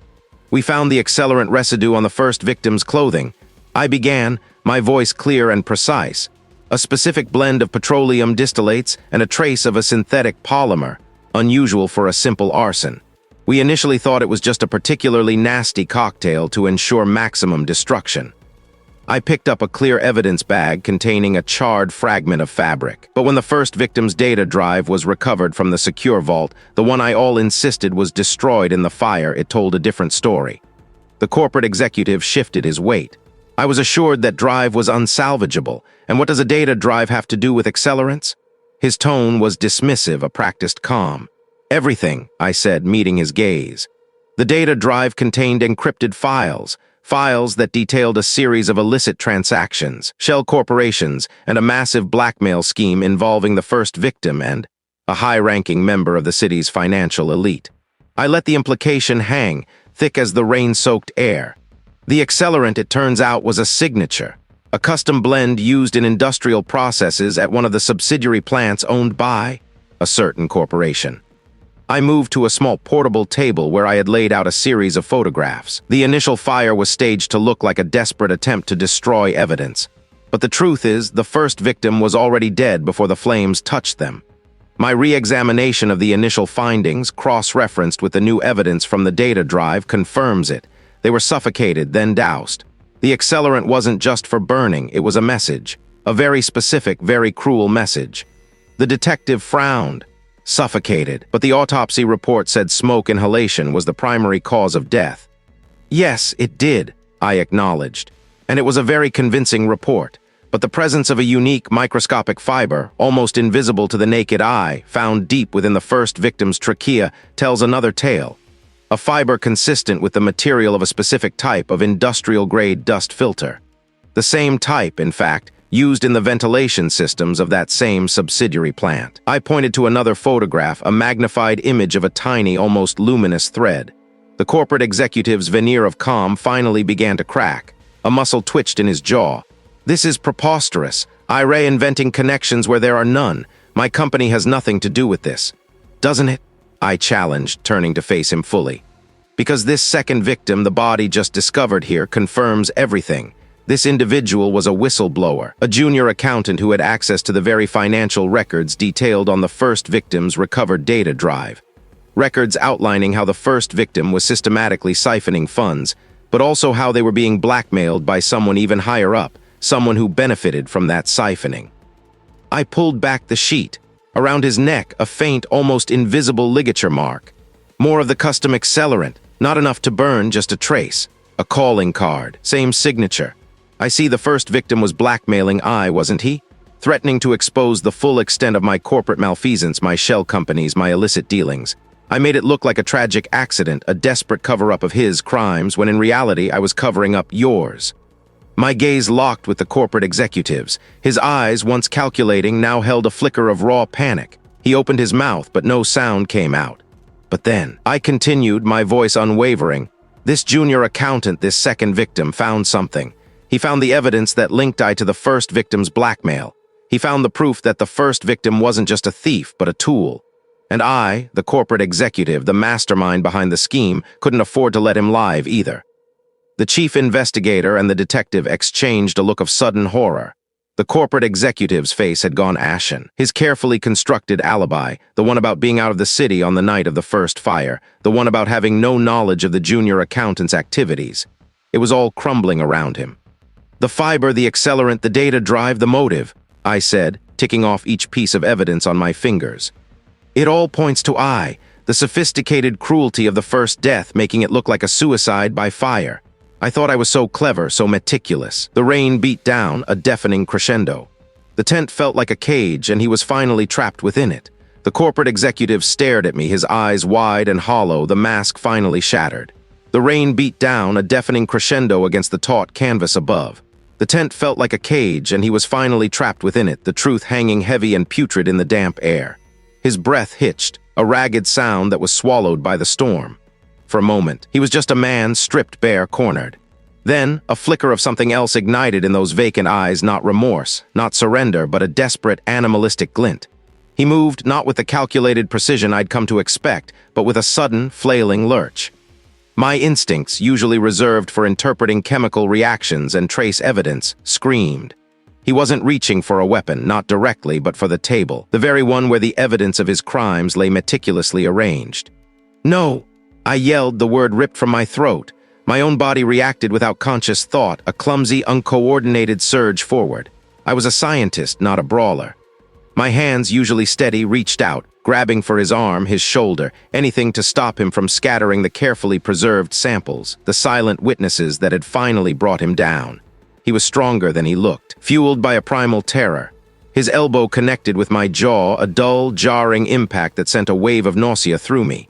"We found the accelerant residue on the first victim's clothing," I began, my voice clear and precise. "A specific blend of petroleum distillates and a trace of a synthetic polymer, unusual for a simple arson. We initially thought it was just a particularly nasty cocktail to ensure maximum destruction." I picked up a clear evidence bag containing a charred fragment of fabric. But when the first victim's data drive was recovered from the secure vault, the one I all insisted was destroyed in the fire, it told a different story. The corporate executive shifted his weight. "I was assured that drive was unsalvageable, and what does a data drive have to do with accelerants?" His tone was dismissive, a practiced calm. "Everything," I said, meeting his gaze. The data drive contained encrypted files that detailed a series of illicit transactions, shell corporations, and a massive blackmail scheme involving the first victim and a high-ranking member of the city's financial elite. I let the implication hang, thick as the rain-soaked air. The accelerant, it turns out, was a signature, a custom blend used in industrial processes at one of the subsidiary plants owned by a certain corporation. I moved to a small portable table where I had laid out a series of photographs. The initial fire was staged to look like a desperate attempt to destroy evidence. But the truth is, the first victim was already dead before the flames touched them. My re-examination of the initial findings, cross-referenced with the new evidence from the data drive, confirms it. They were suffocated, then doused. The accelerant wasn't just for burning, it was a message. A very specific, very cruel message. The detective frowned. Suffocated, but the autopsy report said smoke inhalation was the primary cause of death. "Yes, it did," I acknowledged, and it was a very convincing report. But the presence of a unique microscopic fiber, almost invisible to the naked eye, found deep within the first victim's trachea, tells another tale. A fiber consistent with the material of a specific type of industrial-grade dust filter. The same type, in fact, used in the ventilation systems of that same subsidiary plant. I pointed to another photograph, a magnified image of a tiny, almost luminous thread. The corporate executive's veneer of calm finally began to crack. A muscle twitched in his jaw. "This is preposterous. IRA inventing connections where there are none. My company has nothing to do with this." "Doesn't it?" I challenged, turning to face him fully. "Because this second victim the body just discovered here confirms everything. This individual was a whistleblower, a junior accountant who had access to the very financial records detailed on the first victim's recovered data drive. Records outlining how the first victim was systematically siphoning funds, but also how they were being blackmailed by someone even higher up, someone who benefited from that siphoning." I pulled back the sheet. Around his neck, a faint, almost invisible ligature mark. More of the custom accelerant, not enough to burn, just a trace. A calling card, same signature. I see the first victim was blackmailing I, wasn't he? Threatening to expose the full extent of my corporate malfeasance, my shell companies, my illicit dealings. I made it look like a tragic accident, a desperate cover-up of his crimes, when in reality I was covering up yours. My gaze locked with the corporate executives. His eyes, once calculating, now held a flicker of raw panic. He opened his mouth, but no sound came out. But then, I continued, my voice unwavering. This junior accountant, this second victim, found something. He found the evidence that linked I to the first victim's blackmail. He found the proof that the first victim wasn't just a thief, but a tool. And I, the corporate executive, the mastermind behind the scheme, couldn't afford to let him live either. The chief investigator and the detective exchanged a look of sudden horror. The corporate executive's face had gone ashen. His carefully constructed alibi, the one about being out of the city on the night of the first fire, the one about having no knowledge of the junior accountant's activities. It was all crumbling around him. "The fiber, the accelerant, the data drive, the motive," I said, ticking off each piece of evidence on my fingers. "It all points to I, the sophisticated cruelty of the first death, making it look like a suicide by fire. I thought I was so clever, so meticulous." The rain beat down, a deafening crescendo. The tent felt like a cage, and he was finally trapped within it. The corporate executive stared at me, his eyes wide and hollow, the mask finally shattered. The rain beat down, a deafening crescendo against the taut canvas above. The tent felt like a cage, and he was finally trapped within it, the truth hanging heavy and putrid in the damp air. His breath hitched, a ragged sound that was swallowed by the storm. For a moment, he was just a man stripped bare, cornered. Then, a flicker of something else ignited in those vacant eyes, not remorse, not surrender, but a desperate, animalistic glint. He moved not with the calculated precision I'd come to expect, but with a sudden, flailing lurch. My instincts, usually reserved for interpreting chemical reactions and trace evidence, screamed. He wasn't reaching for a weapon, not directly, but for the table, the very one where the evidence of his crimes lay meticulously arranged. "No!" I yelled, the word ripped from my throat. My own body reacted without conscious thought, a clumsy, uncoordinated surge forward. I was a scientist, not a brawler. My hands, usually steady, reached out, grabbing for his arm, his shoulder, anything to stop him from scattering the carefully preserved samples, the silent witnesses that had finally brought him down. He was stronger than he looked, fueled by a primal terror. His elbow connected with my jaw, a dull, jarring impact that sent a wave of nausea through me.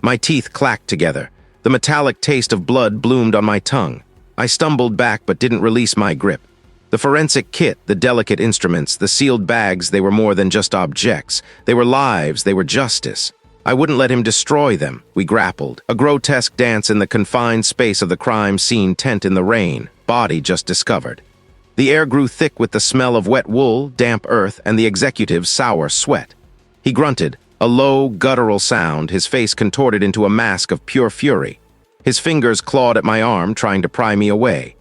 My teeth clacked together. The metallic taste of blood bloomed on my tongue. I stumbled back but didn't release my grip. The forensic kit, the delicate instruments, the sealed bags, they were more than just objects. They were lives, they were justice. I wouldn't let him destroy them. We grappled. A grotesque dance in the confined space of the crime scene tent in the rain, body just discovered. The air grew thick with the smell of wet wool, damp earth, and the executive's sour sweat. He grunted. A low, guttural sound, his face contorted into a mask of pure fury. His fingers clawed at my arm, trying to pry me away.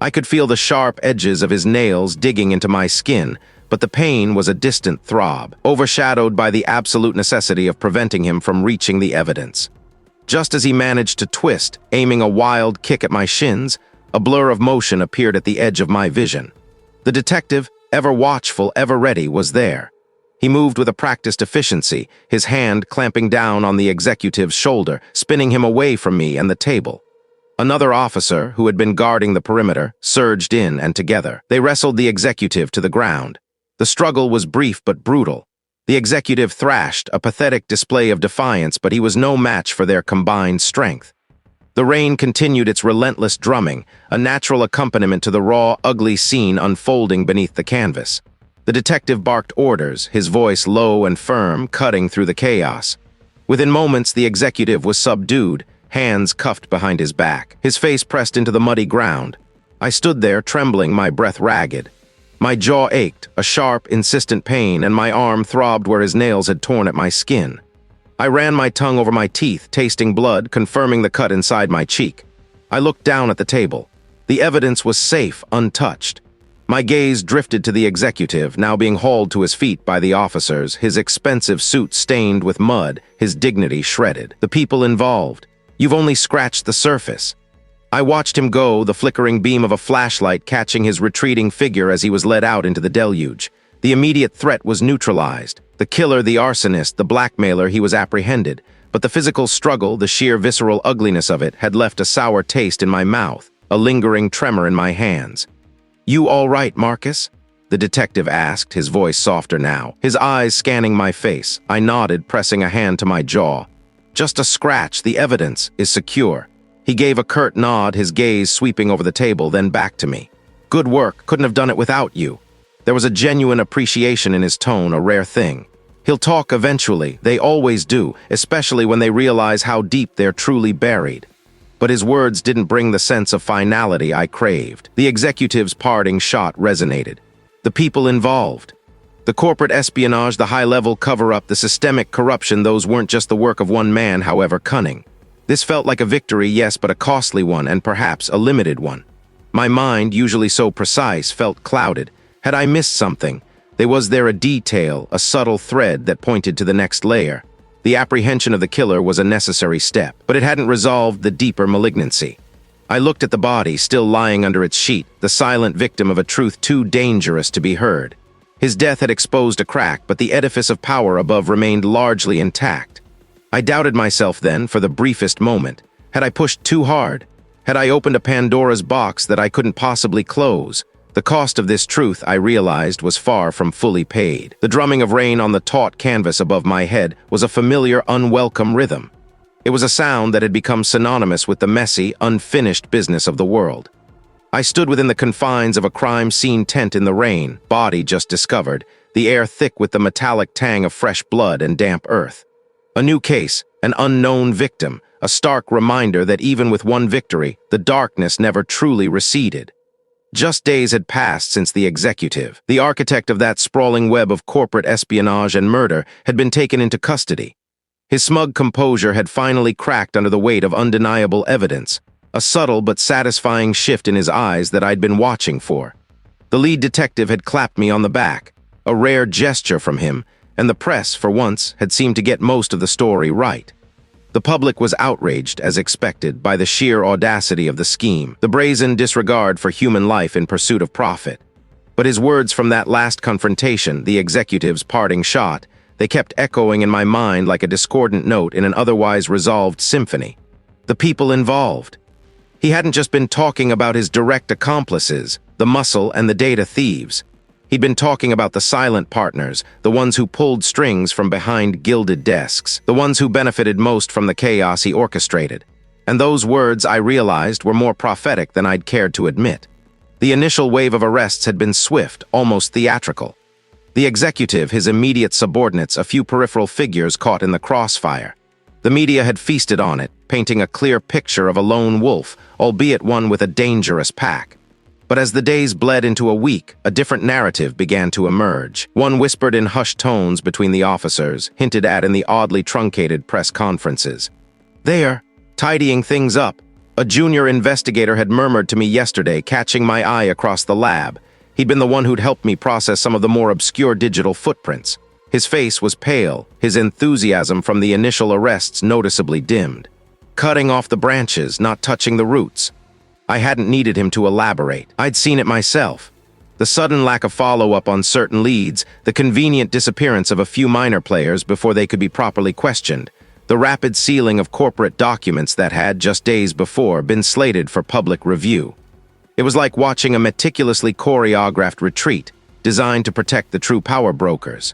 I could feel the sharp edges of his nails digging into my skin, but the pain was a distant throb, overshadowed by the absolute necessity of preventing him from reaching the evidence. Just as he managed to twist, aiming a wild kick at my shins, a blur of motion appeared at the edge of my vision. The detective, ever watchful, ever ready, was there. He moved with a practiced efficiency, his hand clamping down on the executive's shoulder, spinning him away from me and the table. Another officer, who had been guarding the perimeter, surged in, and together, they wrestled the executive to the ground. The struggle was brief but brutal. The executive thrashed, a pathetic display of defiance, but he was no match for their combined strength. The rain continued its relentless drumming, a natural accompaniment to the raw, ugly scene unfolding beneath the canvas. The detective barked orders, his voice low and firm, cutting through the chaos. Within moments, the executive was subdued, hands cuffed behind his back, his face pressed into the muddy ground. I stood there, trembling, my breath ragged. My jaw ached, a sharp, insistent pain, and my arm throbbed where his nails had torn at my skin. I ran my tongue over my teeth, tasting blood, confirming the cut inside my cheek. I looked down at the table. The evidence was safe, untouched. My gaze drifted to the executive, now being hauled to his feet by the officers, his expensive suit stained with mud, his dignity shredded. The people involved. You've only scratched the surface. I watched him go, the flickering beam of a flashlight catching his retreating figure as he was led out into the deluge. The immediate threat was neutralized. The killer, the arsonist, the blackmailer, he was apprehended. But the physical struggle, the sheer visceral ugliness of it, had left a sour taste in my mouth, a lingering tremor in my hands. "You all right, Marcus?" the detective asked, his voice softer now, his eyes scanning my face. I nodded, pressing a hand to my jaw. "Just a scratch, the evidence is secure." He gave a curt nod, his gaze sweeping over the table, then back to me. "Good work, couldn't have done it without you." There was a genuine appreciation in his tone, a rare thing. He'll talk eventually, they always do, especially when they realize how deep they're truly buried. But his words didn't bring the sense of finality I craved. The executive's parting shot resonated. The people involved. The corporate espionage, the high-level cover-up, the systemic corruption, those weren't just the work of one man, however cunning. This felt like a victory, yes, but a costly one, and perhaps a limited one. My mind, usually so precise, felt clouded. Had I missed something? Was there a detail, a subtle thread that pointed to the next layer? The apprehension of the killer was a necessary step, but it hadn't resolved the deeper malignancy. I looked at the body, still lying under its sheet, the silent victim of a truth too dangerous to be heard. His death had exposed a crack, but the edifice of power above remained largely intact. I doubted myself then, for the briefest moment. Had I pushed too hard? Had I opened a Pandora's box that I couldn't possibly close? The cost of this truth, I realized, was far from fully paid. The drumming of rain on the taut canvas above my head was a familiar, unwelcome rhythm. It was a sound that had become synonymous with the messy, unfinished business of the world. I stood within the confines of a crime scene tent in the rain, body just discovered, the air thick with the metallic tang of fresh blood and damp earth. A new case, an unknown victim, a stark reminder that even with one victory, the darkness never truly receded. Just days had passed since the executive, the architect of that sprawling web of corporate espionage and murder, had been taken into custody. His smug composure had finally cracked under the weight of undeniable evidence, a subtle but satisfying shift in his eyes that I'd been watching for. The lead detective had clapped me on the back, a rare gesture from him, and the press, for once, had seemed to get most of the story right. The public was outraged, as expected, by the sheer audacity of the scheme, the brazen disregard for human life in pursuit of profit. But his words from that last confrontation, the executive's parting shot, they kept echoing in my mind like a discordant note in an otherwise resolved symphony. The people involved. He hadn't just been talking about his direct accomplices, the muscle and the data thieves. He'd been talking about the silent partners, the ones who pulled strings from behind gilded desks, the ones who benefited most from the chaos he orchestrated. And those words, I realized, were more prophetic than I'd cared to admit. The initial wave of arrests had been swift, almost theatrical. The executive, his immediate subordinates, a few peripheral figures caught in the crossfire. The media had feasted on it, painting a clear picture of a lone wolf, albeit one with a dangerous pack. But as the days bled into a week, a different narrative began to emerge. One whispered in hushed tones between the officers, hinted at in the oddly truncated press conferences. "There, tidying things up." A junior investigator had murmured to me yesterday, catching my eye across the lab. He'd been the one who'd helped me process some of the more obscure digital footprints. His face was pale, his enthusiasm from the initial arrests noticeably dimmed. Cutting off the branches, not touching the roots. I hadn't needed him to elaborate. I'd seen it myself. The sudden lack of follow-up on certain leads, the convenient disappearance of a few minor players before they could be properly questioned, the rapid sealing of corporate documents that had, just days before, been slated for public review. It was like watching a meticulously choreographed retreat, designed to protect the true power brokers.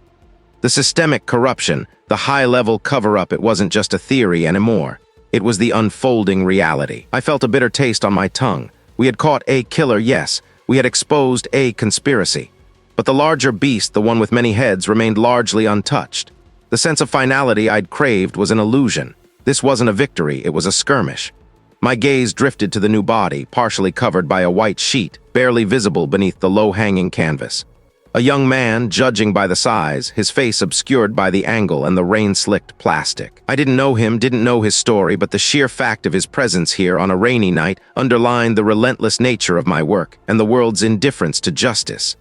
The systemic corruption, the high-level cover-up, it wasn't just a theory anymore. It was the unfolding reality. I felt a bitter taste on my tongue. We had caught a killer, yes. We had exposed a conspiracy. But the larger beast, the one with many heads, remained largely untouched. The sense of finality I'd craved was an illusion. This wasn't a victory, it was a skirmish. My gaze drifted to the new body, partially covered by a white sheet, barely visible beneath the low-hanging canvas. A young man, judging by the size, his face obscured by the angle and the rain-slicked plastic. I didn't know him, didn't know his story, but the sheer fact of his presence here on a rainy night underlined the relentless nature of my work and the world's indifference to justice.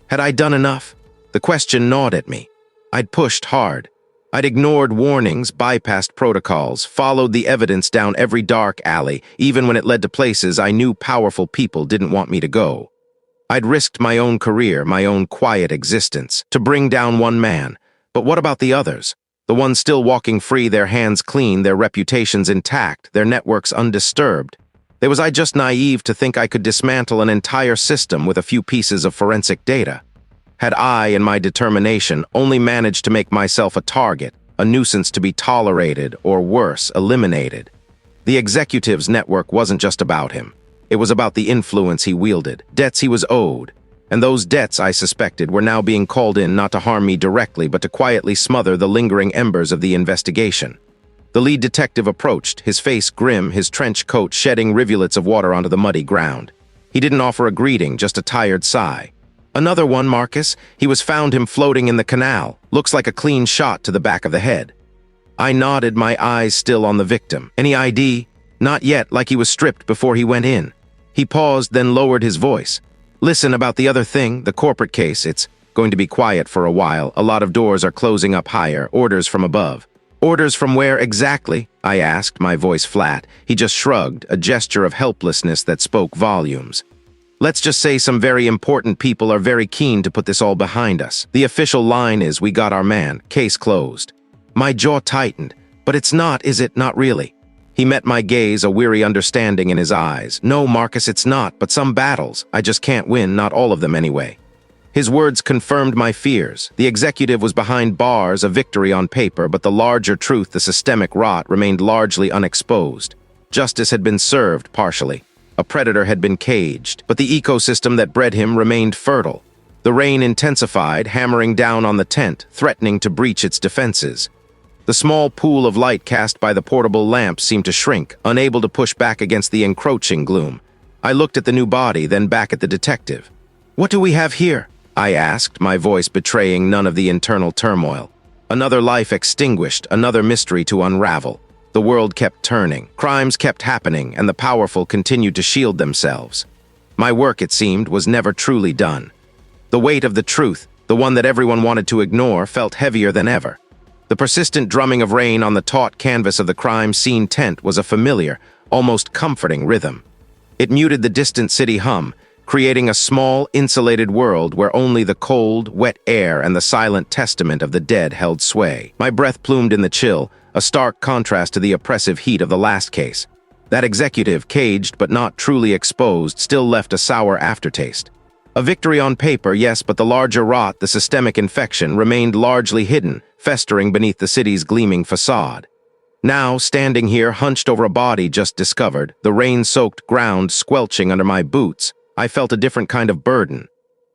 Had I done enough? The question gnawed at me. I'd pushed hard. I'd ignored warnings, bypassed protocols, followed the evidence down every dark alley, even when it led to places I knew powerful people didn't want me to go. I'd risked my own career, my own quiet existence, to bring down one man. But what about the others? The ones still walking free, their hands clean, their reputations intact, their networks undisturbed. Was I just naive to think I could dismantle an entire system with a few pieces of forensic data? Had I, in my determination, only managed to make myself a target, a nuisance to be tolerated, or worse, eliminated? The executive's network wasn't just about him. It was about the influence he wielded, debts he was owed. And those debts, I suspected, were now being called in not to harm me directly, but to quietly smother the lingering embers of the investigation. The lead detective approached, his face grim, his trench coat shedding rivulets of water onto the muddy ground. He didn't offer a greeting, just a tired sigh. "Another one, Marcus. He was found him floating in the canal. Looks like a clean shot to the back of the head." I nodded, my eyes still on the victim. "Any ID?" "Not yet, like he was stripped before he went in." He paused, then lowered his voice. "Listen, about the other thing, the corporate case, it's going to be quiet for a while. A lot of doors are closing up higher, orders from above." "Orders from where exactly?" I asked, my voice flat. He just shrugged, a gesture of helplessness that spoke volumes. "Let's just say some very important people are very keen to put this all behind us. The official line is, we got our man, case closed." My jaw tightened. "But it's not, is it? Not really?" He met my gaze, a weary understanding in his eyes. "No, Marcus, it's not, but some battles. I just can't win, not all of them anyway." His words confirmed my fears. The executive was behind bars, a victory on paper, but the larger truth, the systemic rot, remained largely unexposed. Justice had been served, partially. A predator had been caged, but the ecosystem that bred him remained fertile. The rain intensified, hammering down on the tent, threatening to breach its defenses. The small pool of light cast by the portable lamp seemed to shrink, unable to push back against the encroaching gloom. I looked at the new body, then back at the detective. "What do we have here?" I asked, my voice betraying none of the internal turmoil. Another life extinguished, another mystery to unravel. The world kept turning, crimes kept happening, and the powerful continued to shield themselves. My work, it seemed, was never truly done. The weight of the truth, the one that everyone wanted to ignore, felt heavier than ever. The persistent drumming of rain on the taut canvas of the crime scene tent was a familiar, almost comforting rhythm. It muted the distant city hum, creating a small, insulated world where only the cold, wet air and the silent testament of the dead held sway. My breath plumed in the chill, a stark contrast to the oppressive heat of the last case. That executive, caged but not truly exposed, still left a sour aftertaste. A victory on paper, yes, but the larger rot, the systemic infection, remained largely hidden, festering beneath the city's gleaming facade. Now, standing here, hunched over a body just discovered, the rain-soaked ground squelching under my boots, I felt a different kind of burden.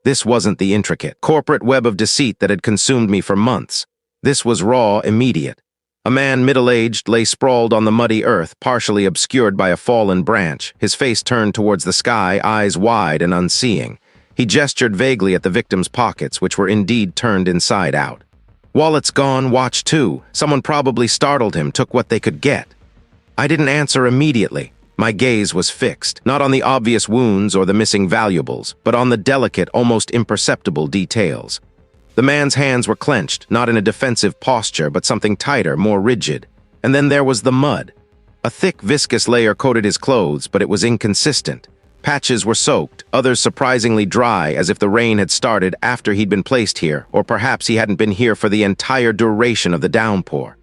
This wasn't the intricate, corporate web of deceit that had consumed me for months. This was raw, immediate. A man middle-aged lay sprawled on the muddy earth, partially obscured by a fallen branch, his face turned towards the sky, eyes wide and unseeing. He gestured vaguely at the victim's pockets, which were indeed turned inside out. "Wallet's gone, watch too. Someone probably startled him, took what they could get." I didn't answer immediately. My gaze was fixed, not on the obvious wounds or the missing valuables, but on the delicate, almost imperceptible details. The man's hands were clenched, not in a defensive posture, but something tighter, more rigid. And then there was the mud. A thick, viscous layer coated his clothes, but it was inconsistent. Patches were soaked, others surprisingly dry, as if the rain had started after he'd been placed here, or perhaps he hadn't been here for the entire duration of the downpour.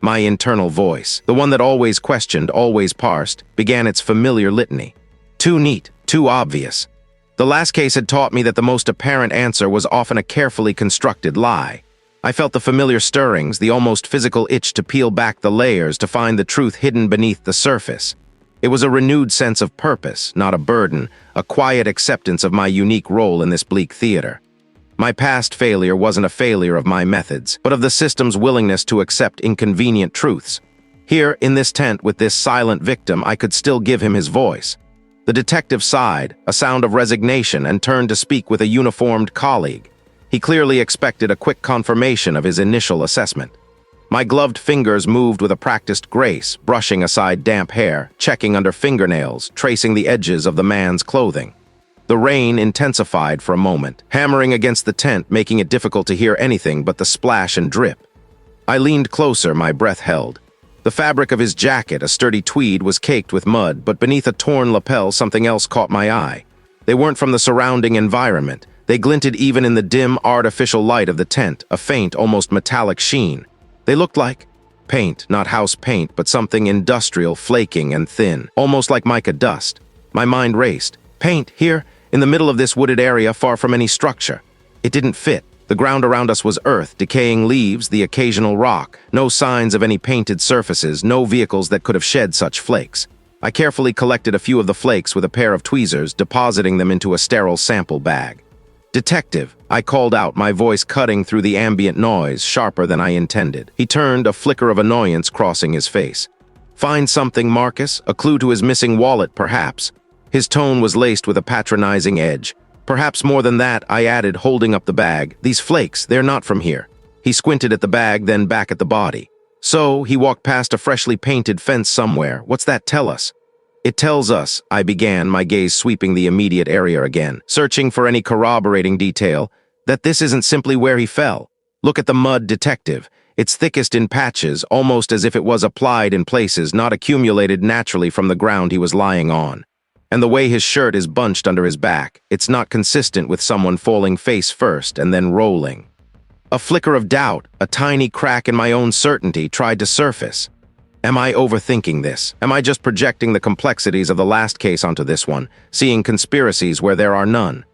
My internal voice, the one that always questioned, always parsed, began its familiar litany. Too neat, too obvious. The last case had taught me that the most apparent answer was often a carefully constructed lie. I felt the familiar stirrings, the almost physical itch to peel back the layers to find the truth hidden beneath the surface. It was a renewed sense of purpose, not a burden, a quiet acceptance of my unique role in this bleak theater. My past failure wasn't a failure of my methods, but of the system's willingness to accept inconvenient truths. Here, in this tent with this silent victim, I could still give him his voice. The detective sighed, a sound of resignation, and turned to speak with a uniformed colleague. He clearly expected a quick confirmation of his initial assessment. My gloved fingers moved with a practiced grace, brushing aside damp hair, checking under fingernails, tracing the edges of the man's clothing. The rain intensified for a moment, hammering against the tent, making it difficult to hear anything but the splash and drip. I leaned closer, my breath held. The fabric of his jacket, a sturdy tweed, was caked with mud, but beneath a torn lapel something else caught my eye. They weren't from the surrounding environment. They glinted even in the dim, artificial light of the tent, a faint, almost metallic sheen. They looked like paint, not house paint, but something industrial, flaking and thin, almost like mica dust. My mind raced. Paint, here, in the middle of this wooded area, far from any structure. It didn't fit. The ground around us was earth, decaying leaves, the occasional rock. No signs of any painted surfaces, no vehicles that could have shed such flakes. I carefully collected a few of the flakes with a pair of tweezers, depositing them into a sterile sample bag. "Detective," I called out, my voice cutting through the ambient noise, sharper than I intended. He turned, a flicker of annoyance crossing his face. "Find something, Marcus? A clue to his missing wallet, perhaps?" His tone was laced with a patronizing edge. "Perhaps more than that," I added, holding up the bag. "These flakes, they're not from here." He squinted at the bag, then back at the body. "So, he walked past a freshly painted fence somewhere. What's that tell us?" "It tells us," I began, my gaze sweeping the immediate area again, searching for any corroborating detail, "that this isn't simply where he fell. Look at the mud, detective. It's thickest in patches, almost as if it was applied in places, not accumulated naturally from the ground he was lying on. And the way his shirt is bunched under his back, it's not consistent with someone falling face first and then rolling." A flicker of doubt, a tiny crack in my own certainty, tried to surface. Am I overthinking this? Am I just projecting the complexities of the last case onto this one, seeing conspiracies where there are none?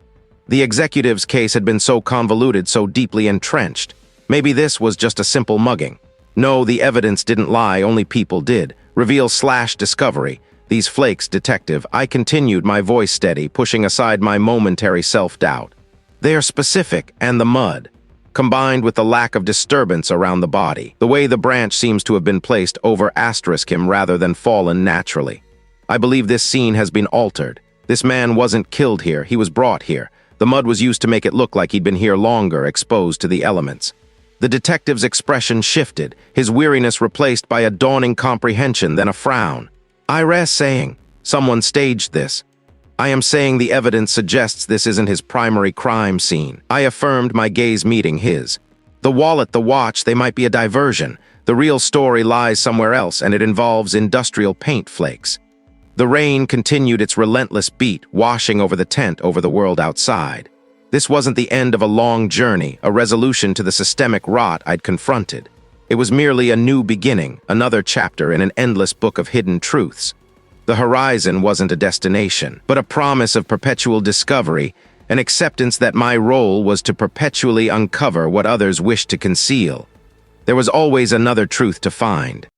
The executive's case had been so convoluted, so deeply entrenched. Maybe this was just a simple mugging. No, the evidence didn't lie, only people did. Reveal/discovery. These flakes, detective, I continued, my voice steady, pushing aside my momentary self-doubt. They are specific, and the mud, combined with the lack of disturbance around the body, the way the branch seems to have been placed over him rather than fallen naturally. I believe this scene has been altered. This man wasn't killed here, he was brought here. The mud was used to make it look like he'd been here longer, exposed to the elements. The detective's expression shifted, his weariness replaced by a dawning comprehension, then a frown. "I rest saying, someone staged this. I am saying the evidence suggests this isn't his primary crime scene." I affirmed, my gaze meeting his. "The wallet, the watch, they might be a diversion. The real story lies somewhere else, and it involves industrial paint flakes." The rain continued its relentless beat, washing over the tent, over the world outside. This wasn't the end of a long journey, a resolution to the systemic rot I'd confronted. It was merely a new beginning, another chapter in an endless book of hidden truths. The horizon wasn't a destination, but a promise of perpetual discovery, an acceptance that my role was to perpetually uncover what others wished to conceal. There was always another truth to find.